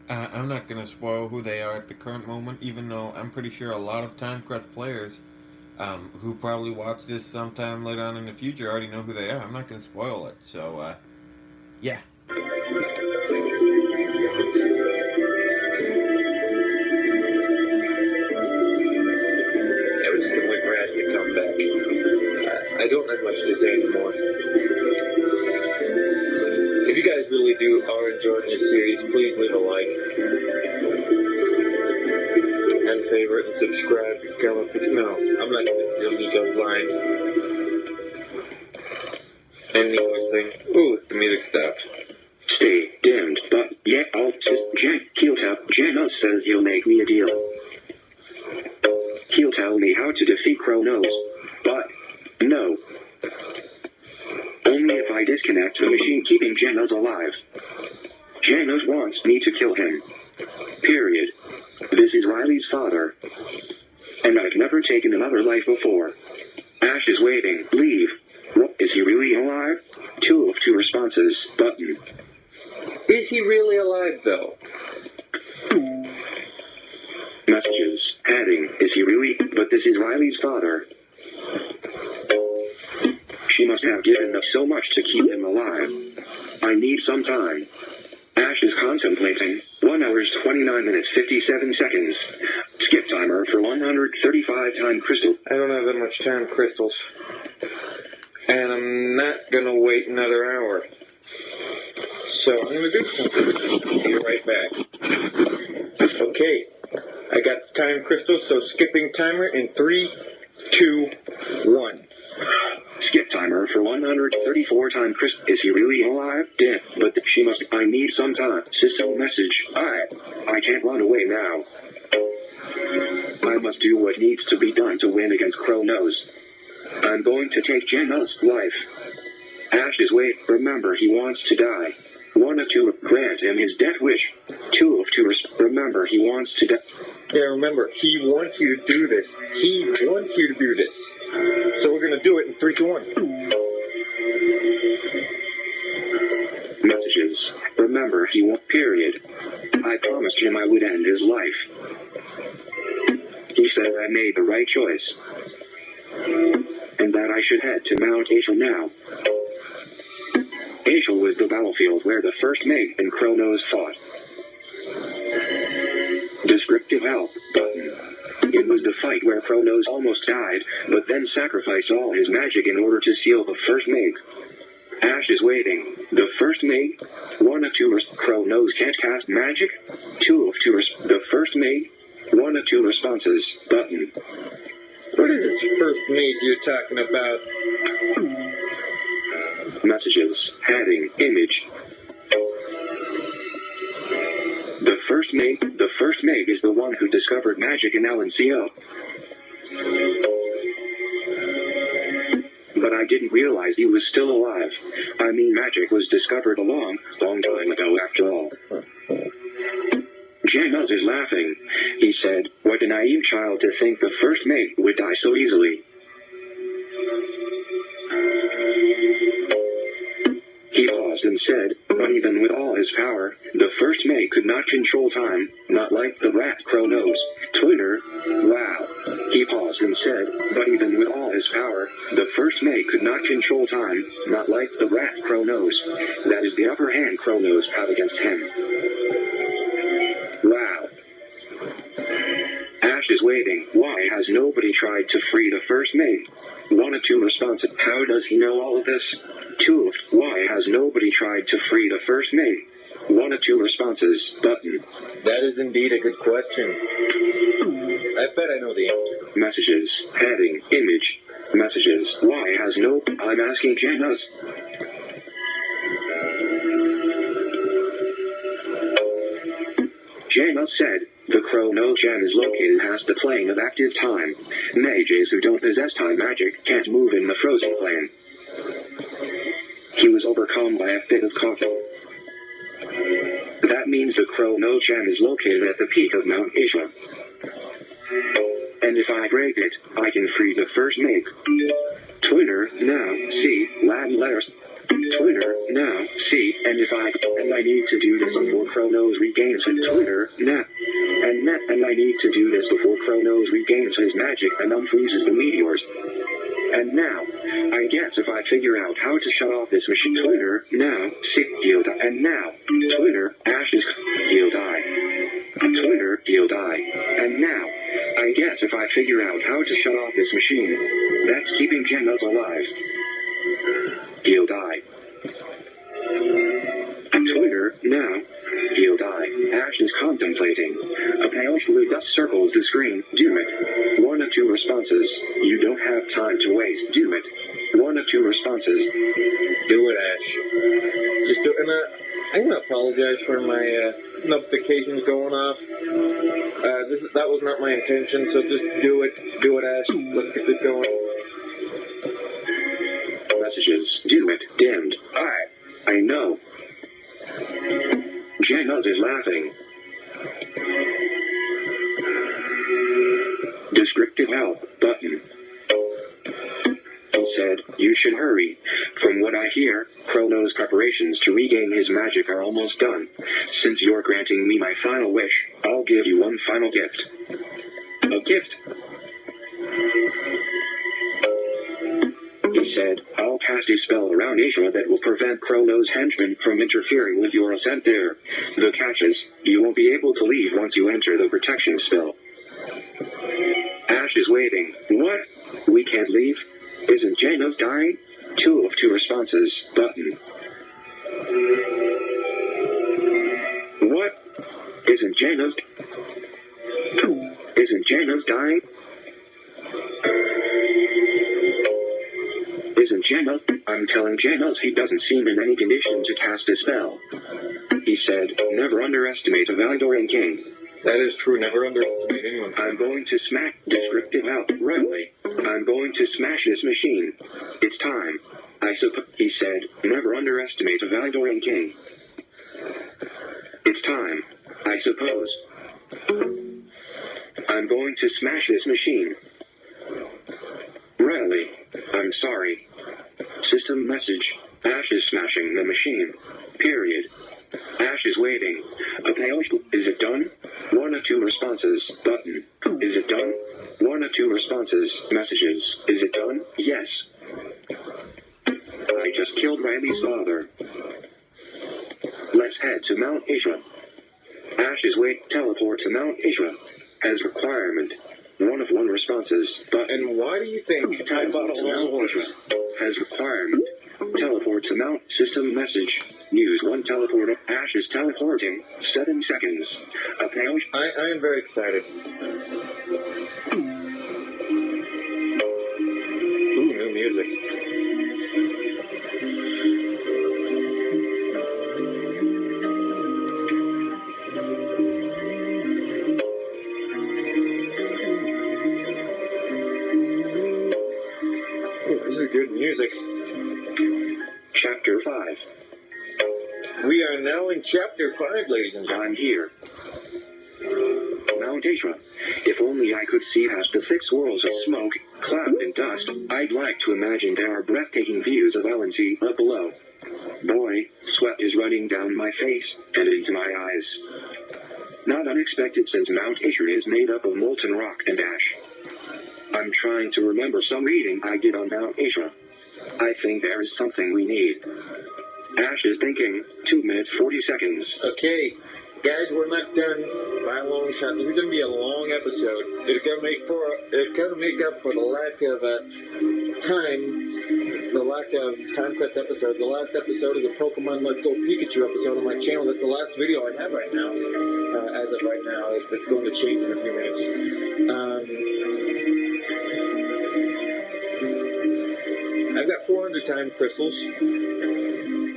I'm not going to spoil who they are at the current moment, even though I'm pretty sure a lot of Timecrest players who probably watch this sometime later on in the future already know who they are. I'm not going to spoil it, so, yeah. I was just going to wait for Ash to come back. I don't have much to say anymore. If you guys really are enjoying this series, please leave a like and favorite and subscribe. No, I'm not going to steal Nico's lines. And Nico's thing. Ooh, the music stopped. Stay dimmed, but yet Jenna says he'll make me a deal. He'll tell me how to defeat Kronos, but no. Only if I disconnect the machine keeping Jenna's alive. Jenna wants me to kill him. Period. This is Riley's father. And I've never taken another life before. Ash is waiting. Leave. What, is he really alive? 2 of 2 responses. Button. Is he really alive, though? Messages. Heading. Is he really? But this is Riley's father. She must have given us so much to keep him alive. I need some time. Ash is contemplating. 1 hour, 29 minutes, 57 seconds. Skip timer for 135 time crystal. I don't have that much time crystals. And I'm not going to wait another hour. So I'm going to do something. I'll be right back. Okay. I got the time crystals, so skipping timer in 3, 2, 1. Skip timer for 134 time crystal. Is he really alive? Dead. But she must. I need some time. System message. I can't run away now. I must do what needs to be done to win against Kronos. I'm going to take Jenna's life. Ash is wait. Remember, he wants to die. 1 of 2. Grant him his death wish. 2 of 2. Remember, he wants to. Yeah, remember, he wants you to do this. He wants you to do this. So we're gonna do it in 3, 2, 1. Messages. Remember, he won't. Period. I promised him I would end his life. He says I made the right choice. And that I should head to Mount Ashel now. Ashel was the battlefield where the first mate and Kronos fought. Descriptive help button. It was the fight where Kronos almost died, but then sacrificed all his magic in order to seal the first mate. Ash is waiting. The first mate. 1 of 2. Kronos can't cast magic. 2 of 2. The first mate. 1 of 2 responses button. What is this first mate you're talking about? Messages. Heading. Image. The first mate is the one who discovered magic in LNCO. But I didn't realize he was still alive. I mean, magic was discovered a long time ago after all. Janus is laughing. He said, what a naive child to think the first mate would die so easily. He paused and said, but even with all his power, the first mate could not control time, not like the rat Kronos. Twitter. Wow. He paused and said, but even with all his power, the first mate could not control time, not like the rat Kronos. That is the upper hand Kronos have against him. Wow. Ash is waiting. Why has nobody tried to free the first mate? 1 of 2 responses. How does he know all of this? 2 of. Why has nobody tried to free the first mate? 1 of 2 responses button. That is indeed a good question. I bet I know the answer. Messages. Heading. Image. Messages. Why has no. I'm asking Janus. Janus said, the Chrono Gem is located past the plane of active time. Mages who don't possess time magic can't move in the frozen plane. He was overcome by a fit of coughing. That means the Chrono Gem is located at the peak of Mount Ashel. And if I break it, I can free the first mate. Twitter, now, see, Latin letters. Twitter, now, see, and I need to do this before Kronos regains his Twitter, now. And I need to do this before Kronos regains his magic and unfreezes the meteors. And now, I guess if I figure out how to shut off this machine. Twitter, now, see, he'll die. And now, Twitter, Ashes, he'll die. Twitter, he'll die. And now, I guess if I figure out how to shut off this machine, that's keeping Janus alive. He'll die. Twitter, now, he'll die. Ash is contemplating. A pale blue dust circles the screen. Do it. 1 of 2 responses. You don't have time to waste. Do it. 1 of 2 responses. Do it, Ash. Just do it. And I'm gonna apologize for my notifications going off. That was not my intention, so just do it. Do it, Ash. Let's get this going. Messages. Do it. Dimmed. I know. Janus is laughing. Descriptive help button. He said, you should hurry. From what I hear, Kronos' preparations to regain his magic are almost done. Since you're granting me my final wish, I'll give you one final gift. A gift? He said, I'll cast a spell around Asia that will prevent Kronos' henchmen from interfering with your ascent there. The catch is, you won't be able to leave once you enter the protection spell. Ash is waiting. What? We can't leave? Isn't Janus dying? 2 of 2 responses. Button. What? Isn't Janus dying? Isn't Janus? I'm telling Janus he doesn't seem in any condition to cast a spell. He said, never underestimate a Valdoran king. That is true. Never underestimate anyone. I'm going to smack descriptive out rightly. I'm going to smash this machine. It's time. He said, never underestimate a Valdoran king. It's time. I suppose. I'm going to smash this machine. Riley, I'm sorry. System message. Ash is smashing the machine. Period. Ash is waiting. Is it done? 1 of 2 responses. Button. Is it done? 1 of 2 responses. Messages. Is it done? Yes. I just killed Riley's father. Let's head to Mount Ishra. Ash is wait. Teleport to Mount Ishra. As requirement. 1 of 1 responses. Button. And why do you think I Teleport bought to a long Mount horse? Ishra. As requirement. Teleport to Mount System message. Use 1 teleporter. Ash is teleporting. 7 seconds. I am very excited. Ooh, new music. Ooh, this is good music. Chapter 5. We are now in Chapter 5, ladies and gentlemen. I'm here. Mount Ishra. If only I could see past the thick swirls of smoke, cloud, and dust, I'd like to imagine there are breathtaking views of LNC up below. Boy, sweat is running down my face and into my eyes. Not unexpected since Mount Ishra is made up of molten rock and ash. I'm trying to remember some reading I did on Mount Ishra. I think there is something we need. Ash is thinking. 2 minutes 40 seconds. Okay, guys, we're not done by a long shot. This is going to be a long episode. It's going to make up for the lack of Timecrest episodes. The last episode is a Pokemon Let's Go Pikachu episode on my channel. That's the last video I have right now. As of right now, it's going to change in a few minutes. I've got 400 time crystals.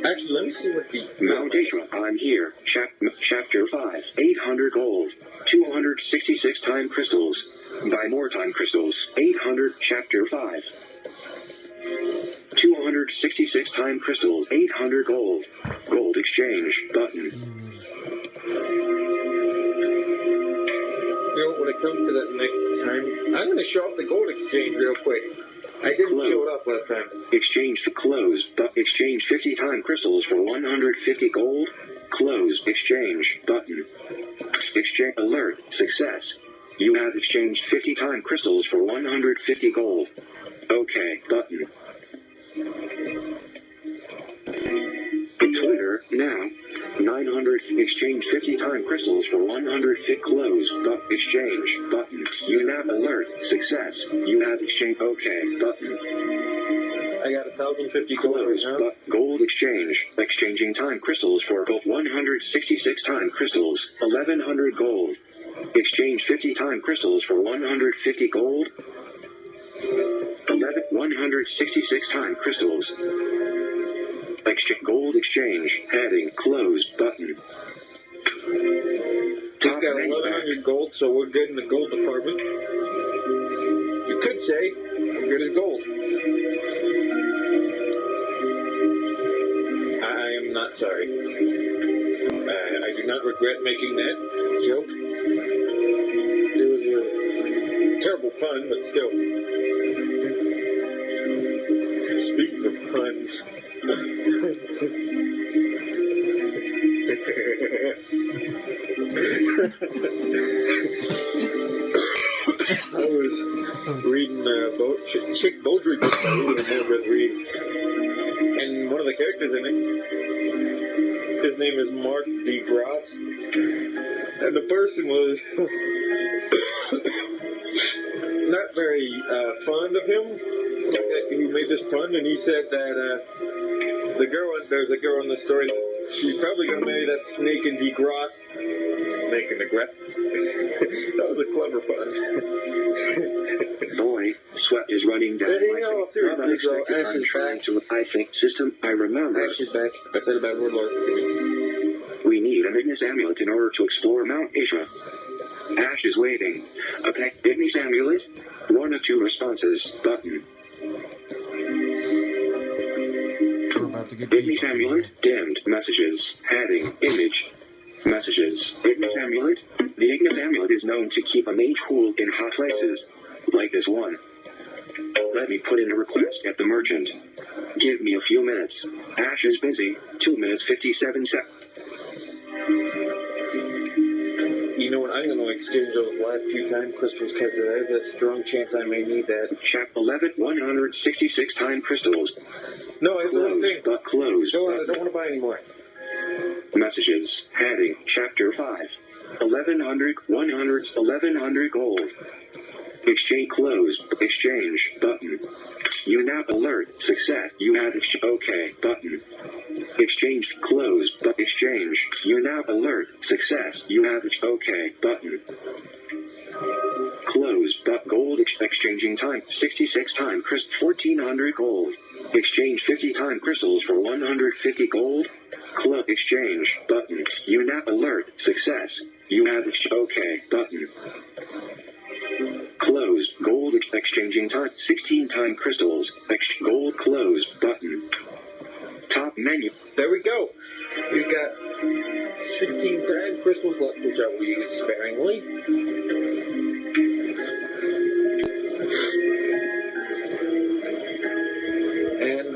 Actually, let me see what the... Mount Ishra, I'm here. Chapter 5. 800 gold. 266 time crystals. Buy more time crystals. 800. Chapter 5. 266 time crystals. 800 gold. Gold exchange. Button. You know, when it comes to that next time, I'm going to show off the gold exchange real quick. I didn't show it off last time. Exchange for close. Exchange 50 time crystals for 150 gold. Close. Exchange. Button. Exchange. Alert. Success. You have exchanged 50 time crystals for 150 gold. Okay. Button. Twitter. Now. 900. Exchange 50 time crystals for 100 fit close. Exchange. Button. You now alert. Success. You have exchanged. Okay. Button. I got 1,050 Close. gold. Gold exchange. Exchanging time crystals for gold. 166 time crystals. 1,100 gold. Exchange 50 time crystals for 150 gold. 166 time crystals. Gold exchange. Heading. Close. Button. We've got 1,100 gold, so we're good in the gold department. You could say, I'm good as gold. I am not sorry. I do not regret making that joke. It was a terrible pun, but still. Speaking of puns. I was reading Chick Baldry books I really never read, and one of the characters in it, his name is Mark DeGrasse, and the person was not very fond of him, who made this pun, and he said that there's a girl in the story, she's probably going to marry that snake in DeGrasse. Snake in the grass. That was a clever pun. Boy, sweat is running down my face. Not unexpected. I'm trying to. I think system. I remember. Ash is back. I said about Warlord. We need an Ignis amulet in order to explore Mount Ishra. Ash is waiting. Ignis amulet. 1 of 2 responses. Button. We're about to get Ignis amulet. Dimmed. Messages. Heading. Image. Messages. Ignis Amulet. The Ignis Amulet is known to keep a mage cool in hot places. Like this one. Let me put in a request at the merchant. Give me a few minutes. Ash is busy. 2 minutes 57 seconds. You know what? I'm going to exchange those last few time crystals because there's a strong chance I may need that. Chap 11 166 time crystals. No, I don't Close, think. but close. No, I don't want to buy any more. Messages. Heading. Chapter 5. 1100, 1100 gold. Exchange close. Exchange button. You now alert. Success. You have OK button. Exchange close. But exchange. You now alert. Success. You have OK button. Close. But gold exchanging time. 66 time crystal. 1400 gold. Exchange 50 time crystals for 150 gold. Close exchange button. You now alert. Success. You have OK button. Close. Gold exchanging time. 16 time crystals. Gold close button. Top menu. There we go. We've got 16 time crystals left, which I will use sparingly. And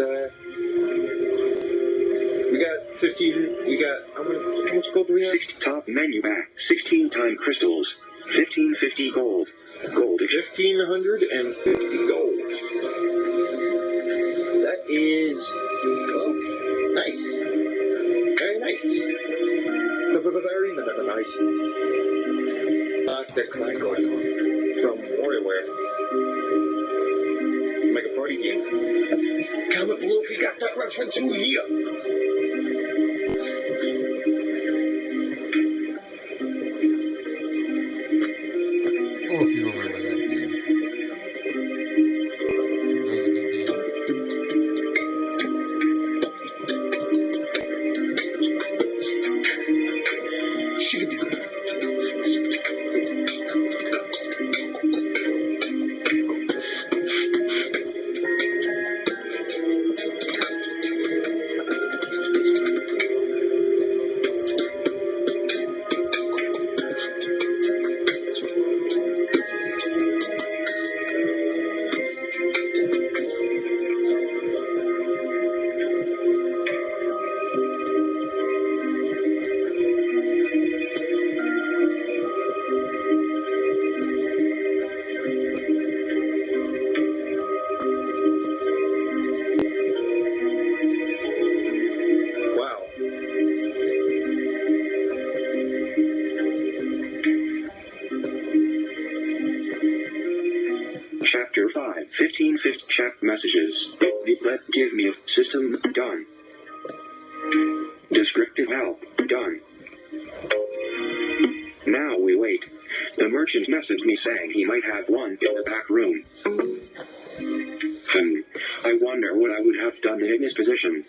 we got 15. We got how much gold do we have? Top menu back. 16 time crystals. 1550 gold. Gold. 1,550 gold. That is nice. Very nice. Very nice. The Kleingorn from WarioWare. Mega Party Games. Comment below if you got that reference. Ooh, yeah. Oh, if you remember that game. That was a good game. Chapter 5, 1550 chat messages. Give me a system done. Descriptive help done. Now we wait. The merchant messaged me saying he might have one in the back room. I wonder what I would have done in his position.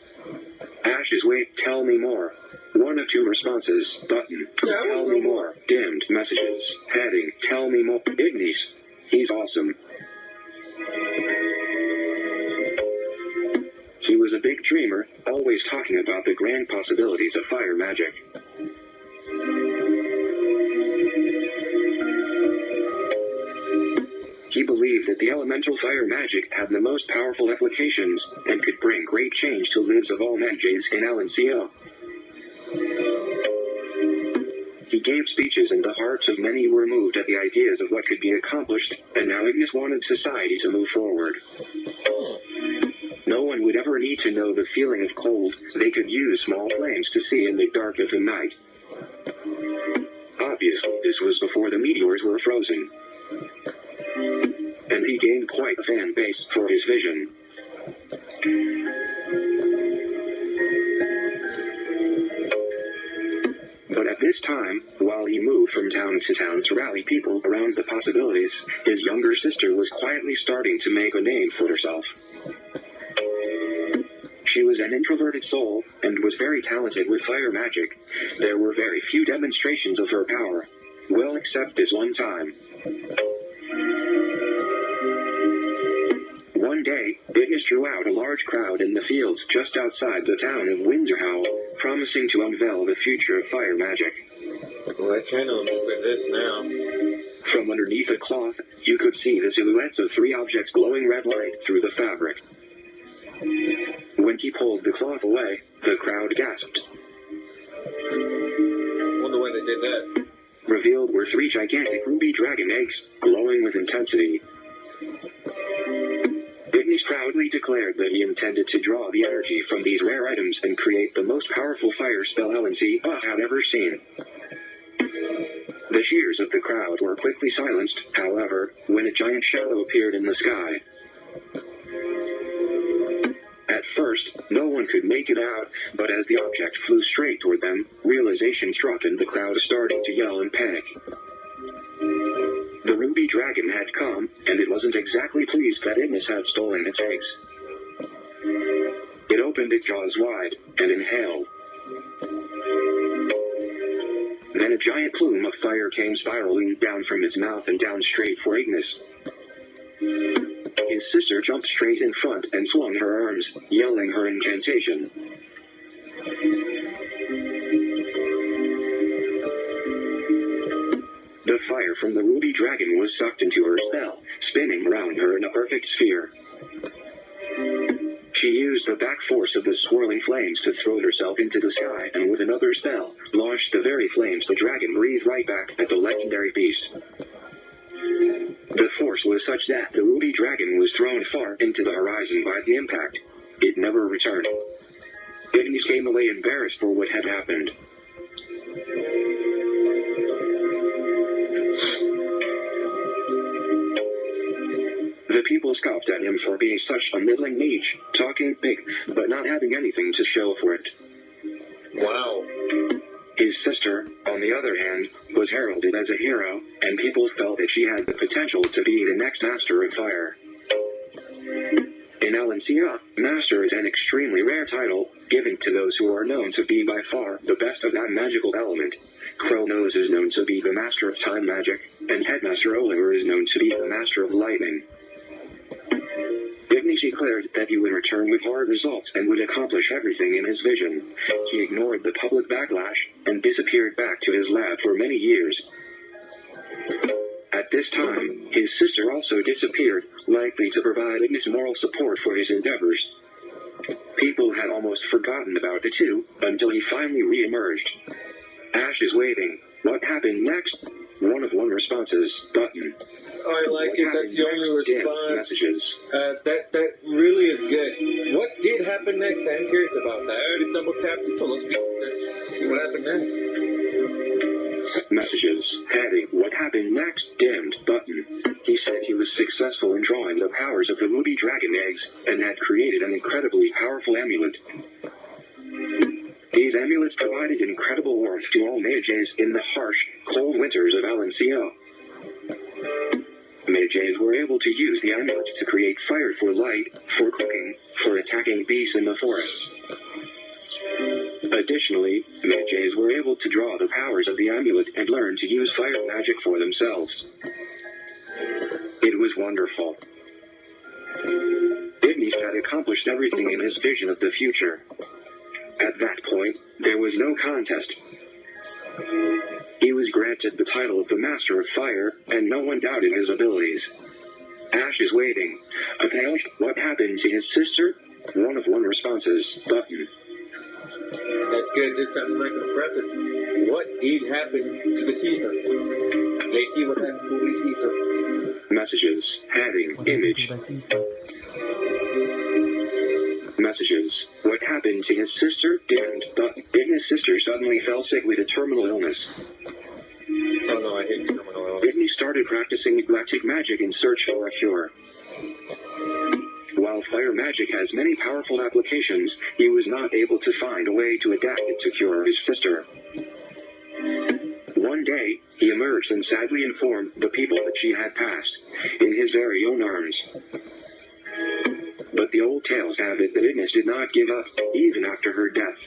Ashes wait, tell me more. 1 of 2 responses, button. Tell me more. Dimmed messages. Heading, tell me more. Ignis. He's awesome. He was a big dreamer, always talking about the grand possibilities of fire magic. He believed that the elemental fire magic had the most powerful applications, and could bring great change to lives of all mages in LNCO. He gave speeches and the hearts of many were moved at the ideas of what could be accomplished, and now Ignis wanted society to move forward. No one would ever need to know the feeling of cold, they could use small flames to see in the dark of the night. Obviously, this was before the meteors were frozen. And he gained quite a fan base for his vision. But at this time, while he moved from town to rally people around the possibilities, his younger sister was quietly starting to make a name for herself. She was an introverted soul, and was very talented with fire magic. There were very few demonstrations of her power. Well, except this one time. One One day, Ignis drew out a large crowd in the fields just outside the town of Windsor Howl, promising to unveil the future of fire magic. Well, I kind of remember this now. From underneath a cloth, you could see the silhouettes of 3 objects glowing red light through the fabric. When he pulled the cloth away, the crowd gasped. Wonder why they did that. Revealed were 3 gigantic ruby dragon eggs, glowing with intensity. Ignis proudly declared that he intended to draw the energy from these rare items and create the most powerful fire spell LNC had ever seen. The cheers of the crowd were quickly silenced, however, when a giant shadow appeared in the sky. At first, no one could make it out, but as the object flew straight toward them, realization struck and the crowd started to yell in panic. The ruby dragon had come, and it wasn't exactly pleased that Ignis had stolen its eggs. It opened its jaws wide, and inhaled. Then a giant plume of fire came spiraling down from its mouth and down straight for Ignis. His sister jumped straight in front and swung her arms, yelling her incantation. The fire from the ruby dragon was sucked into her spell, spinning around her in a perfect sphere. She used the back force of the swirling flames to throw herself into the sky and with another spell, launched the very flames the dragon breathed right back at the legendary beast. The force was such that the ruby dragon was thrown far into the horizon by the impact. It never returned. Ignis came away embarrassed for what had happened. The people scoffed at him for being such a middling mage, talking big, but not having anything to show for it. Wow. His sister, on the other hand, was heralded as a hero, and people felt that she had the potential to be the next Master of Fire. In LNCA, Master is an extremely rare title, given to those who are known to be by far the best of that magical element. Kronos is known to be the Master of Time Magic, and Headmaster Oliver is known to be the Master of Lightning. Ignis declared that he would return with hard results and would accomplish everything in his vision. He ignored the public backlash, and disappeared back to his lab for many years. At this time, his sister also disappeared, likely to provide Ignis moral support for his endeavors. People had almost forgotten about the two, until he finally re-emerged. Ash is waiting. What happened next? One of 1 responses, button. I like it. That's the only response. Messages. That really is good. What did happen next? I'm curious about that. I already double tapped it, so let's see what happened next. Messages. Heading. What happened next? Dimmed. Button. He said he was successful in drawing the powers of the ruby dragon eggs, and had created an incredibly powerful amulet. These amulets provided incredible warmth to all mages in the harsh, cold winters of LNCO. Mages were able to use the amulets to create fire for light, for cooking, for attacking beasts in the forests. Additionally, mages were able to draw the powers of the amulet and learn to use fire magic for themselves. It was wonderful. Ignis had accomplished everything in his vision of the future. At that point, there was no contest. He was granted the title of the Master of Fire, and no one doubted his abilities. Ash is waiting. Apparently, what happened to his sister? One of 1 responses, button. That's good. This time I'm not going to press it. What did happen to the sister? Let's see what happened to the sister. Messages. Heading. Image. Messages. What happened to his sister? Dimmed. Button. Ignis' sister suddenly fell sick with a terminal illness. Oh no, I hate terminal illness. Ignis started practicing galactic magic in search for a cure. While fire magic has many powerful applications, he was not able to find a way to adapt it to cure his sister. One day, he emerged and sadly informed the people that she had passed, in his very own arms. But the old tales have it that Ignis did not give up, even after her death.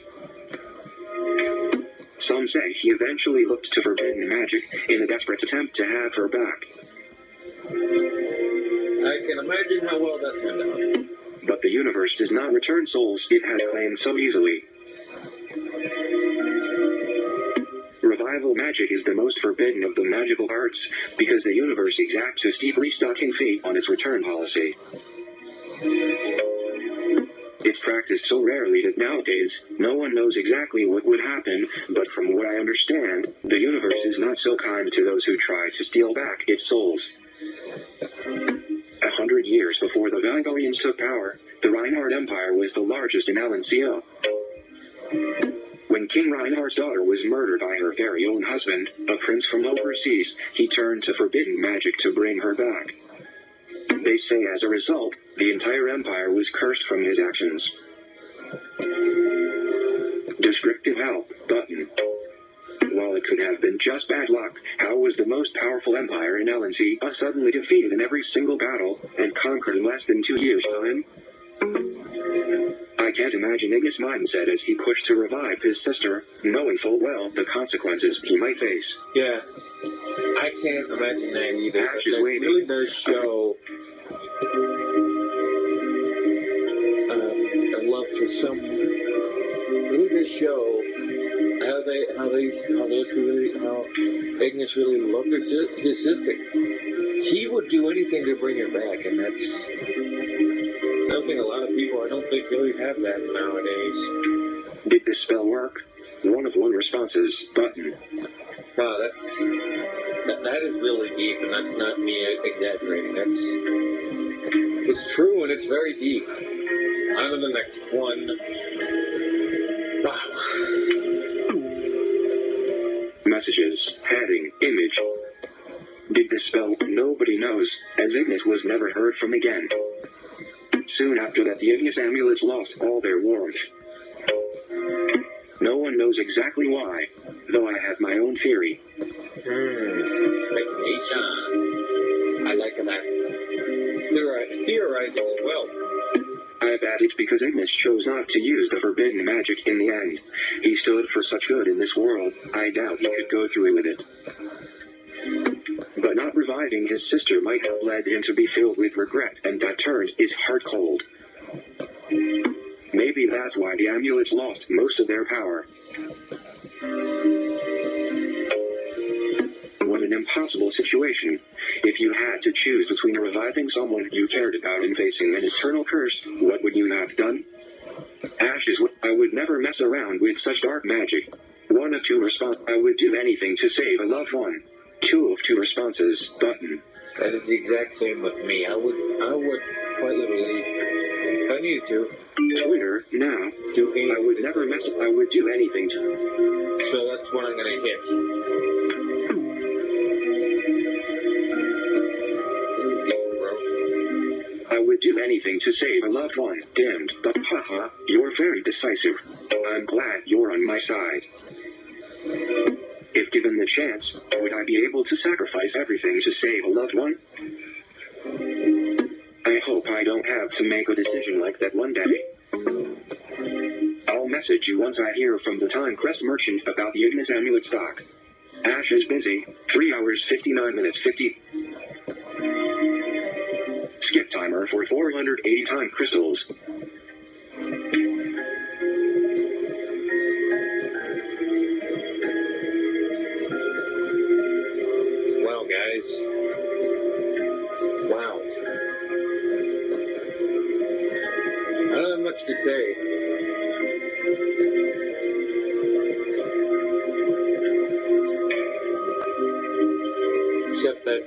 Some say he eventually looked to forbidden magic in a desperate attempt to have her back. I can imagine how well that turned out. But the universe does not return souls it has claimed so easily. Revival magic is the most forbidden of the magical arts, because the universe exacts a steep restocking fee on its return policy. It's practiced so rarely that nowadays, no one knows exactly what would happen, but from what I understand, the universe is not so kind to those who try to steal back its souls. 100 years before the Valgolians took power, the Reinhardt Empire was the largest in LNCO. When King Reinhardt's daughter was murdered by her very own husband, a prince from overseas, he turned to forbidden magic to bring her back. They say as a result, the entire empire was cursed from his actions. Descriptive help button. While it could have been just bad luck, how was the most powerful empire in LNC suddenly defeated in every single battle, and conquered in less than 2 years' time? I can't imagine Iggy's mindset as he pushed to revive his sister, knowing full well the consequences he might face. Yeah, I can't imagine that either. Ash But is that waiting. really does show a love for some. Really does show how Ignis really loved his sister. He would do anything to bring her back, and that's something a lot of people I don't think really have that nowadays. Did this spell work? 1 of 1 responses button. Wow, that is really deep, and that's not me exaggerating. It's true, and it's very deep. On to the next one. Wow. Messages, heading, image. Did this spell? Nobody knows, as Ignis was never heard from again. Soon after that, the Ignis amulets lost all their warmth. No one knows exactly why, though I have my own theory. Speculation. I like that. Theorizing as well. I bet it's because Ignis chose not to use the forbidden magic in the end. He stood for such good in this world, I doubt he could go through with it. But not reviving his sister might have led him to be filled with regret, and that turned his heart cold. Maybe that's why the amulets lost most of their power. What an impossible situation. If you had to choose between reviving someone you cared about and facing an eternal curse, what would you have done? Ash is what I would never mess around with such dark magic. 1 of 2 response. I would do anything to save a loved one. 2 of 2 responses button. That is the exact same with me. I would quite literally, if I needed to, Twitter now. do anything. I would never mess. I would do anything to. So that's what I'm gonna hit. This is deep, bro. I would do anything to save a loved one. Dimmed, but haha, you're very decisive. I'm glad you're on my side. If given the chance, would I be able to sacrifice everything to save a loved one? I hope I don't have to make a decision like that one day. I'll message you once I hear from the Timecrest merchant about the Ignis amulet stock. Ash is busy. 3 hours 59 minutes 50. Skip timer for 480 time crystals. Wow, guys. Wow. I don't have much to say. Except that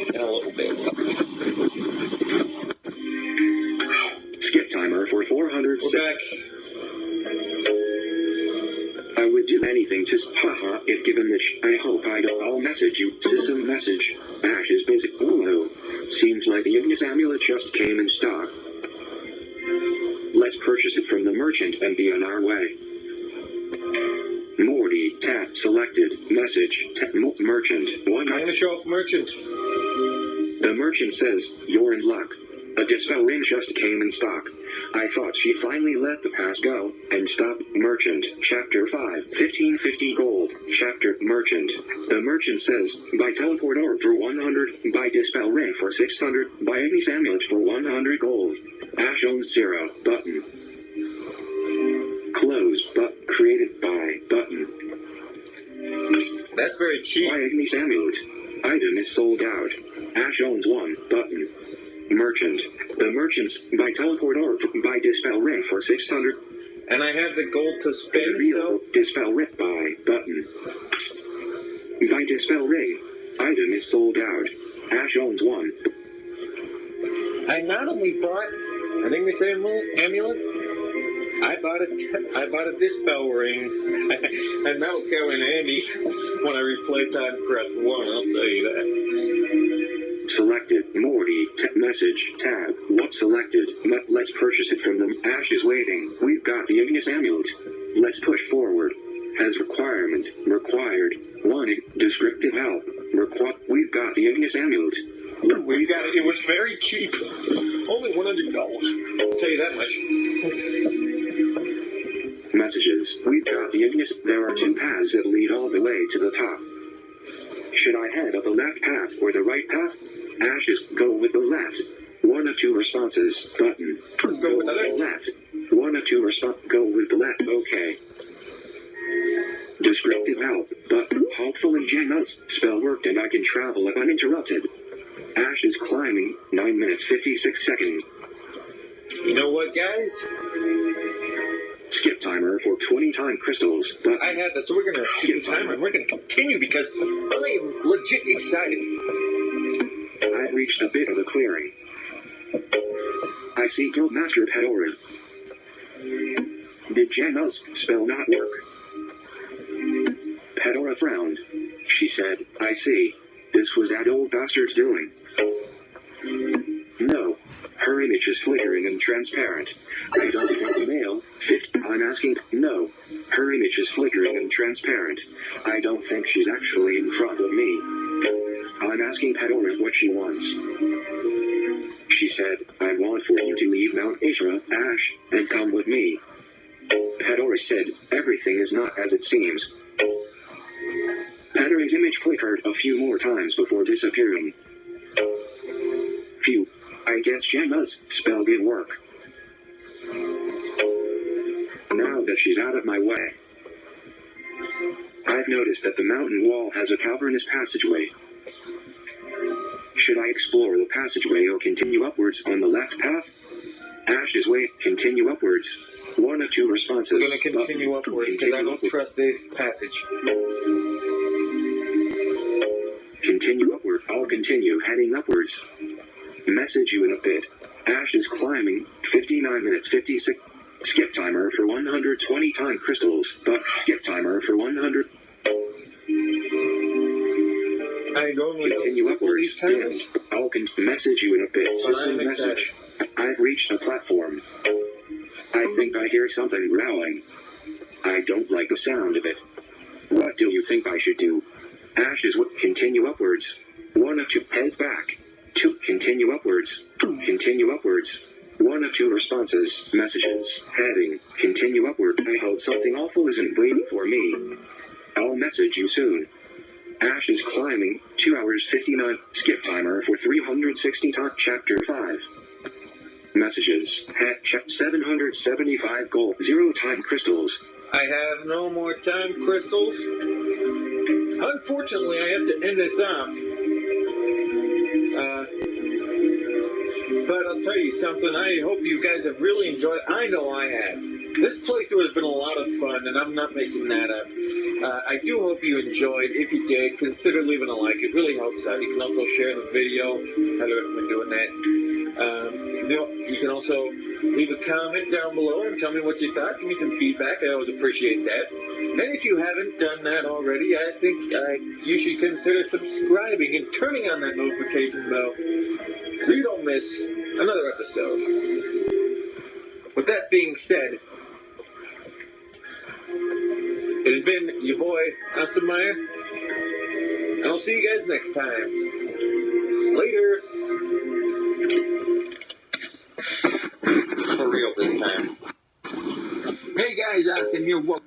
in a little bit. Skip timer for 400. We're back. I would do anything to haha if given the I hope I don't. I'll message you. System message. Ash is busy. Oh no. Seems like the Ignis amulet just came in stock. Let's purchase it from the merchant and be on our way. Morty, tap, selected, message, merchant, one. I'm gonna show off merchant. The merchant says, you're in luck. A dispel ring just came in stock. I thought she finally let the pass go and stopped. Merchant, Chapter 5, 1550 gold. Chapter, Merchant. The merchant says, buy teleport orb for 100, buy dispel ring for 600, buy Ignis amulet for 100 gold. Ash owns 0, button. Close, but created by, button. That's very cheap. Buy Ignis amulet. Item is sold out. Ash owns 1, button. Merchant. The merchants buy teleport orb, buy dispel ring for 600. And I have the gold to spend, so... Dispel ring by, button. Buy dispel ring. Item is sold out. Ash owns 1. I not only bought an Ignis amulet, I bought a dispel ring. And that'll come in handy when I replay Timecrest 1, I'll tell you that. Selected. Morty. Message. Tab. What selected? Let's purchase it from them. Ash is waiting. We've got the Ignis amulet. Let's push forward. Has requirement. Required. Wanting. Descriptive help. We've got the Ignis amulet. We got it. It was very cheap. Only $100. I'll tell you that much. Messages. We've got the Ignis. There are 2 paths that lead all the way to the top. Should I head up the left path or the right path? Ashes, go with the left. 1 of 2 responses. Button. Go with the left. 1 of 2 response. Go with the left. Okay. Descriptive help. Button. Hopefully Jenna's spell worked and I can travel if uninterrupted. Ash is climbing. 9 minutes 56 seconds. You know what, guys? Skip timer for 20 time crystals. Button. I had this, so we're gonna skip the timer. We're gonna continue because I am legit excited. I've reached a bit of a clearing. I see Guildmaster Pedora. Did Jenna's spell not work? Pedora frowned. She said, I see. This was that old bastard's doing. No. Her image is flickering and transparent. I don't think the mail. I'm asking. No. Her image is flickering and transparent. I don't think she's actually in front of me. I'm asking Pedora what she wants. She said, I want for you to leave Mount Ishra, Ash, and come with me. Pedora said, everything is not as it seems. Pedora's image flickered a few more times before disappearing. Phew. I guess Jenna's spell did work. Now that she's out of my way, I've noticed that the mountain wall has a cavernous passageway. Should I explore the passageway or continue upwards on the left path? Ash's way, continue upwards. 1 of 2 responses. We're gonna continue upwards because I don't trust the passage. Continue upward. I'll continue heading upwards. Message you in a bit. Ash is climbing. 59 minutes 56. Skip timer for 120 time crystals. But skip timer for 100. I normally continue upwards. Yes. I'll message you in a bit. System message. I've reached a platform. I think I hear something growling. I don't like the sound of it. What do you think I should do? Ashes would continue upwards. 1 of 2. Head back. 2. Continue upwards. Continue upwards. 1 of 2 responses. Messages. Heading. Continue upward. I hope something awful isn't waiting for me. I'll message you soon. Ash is climbing. 2 hours 59. Skip timer for 360 time. Chapter 5. Messages. Hat check 775 gold. 0 time crystals. I have no more time crystals. Unfortunately, I have to end this off. But I'll tell you something. I hope you guys have really enjoyed it. I know I have. This playthrough has been a lot of fun, and I'm not making that up. I do hope you enjoyed. If you did, consider leaving a like. It really helps out. You can also share the video. I recommend doing that. You can also leave a comment down below and tell me what you thought. Give me some feedback. I always appreciate that. And if you haven't done that already, I think you should consider subscribing and turning on that notification bell so you don't miss another episode. With that being said, it has been your boy, Austin Meyer, and I'll see you guys next time. Later. For real this his ass in here. What?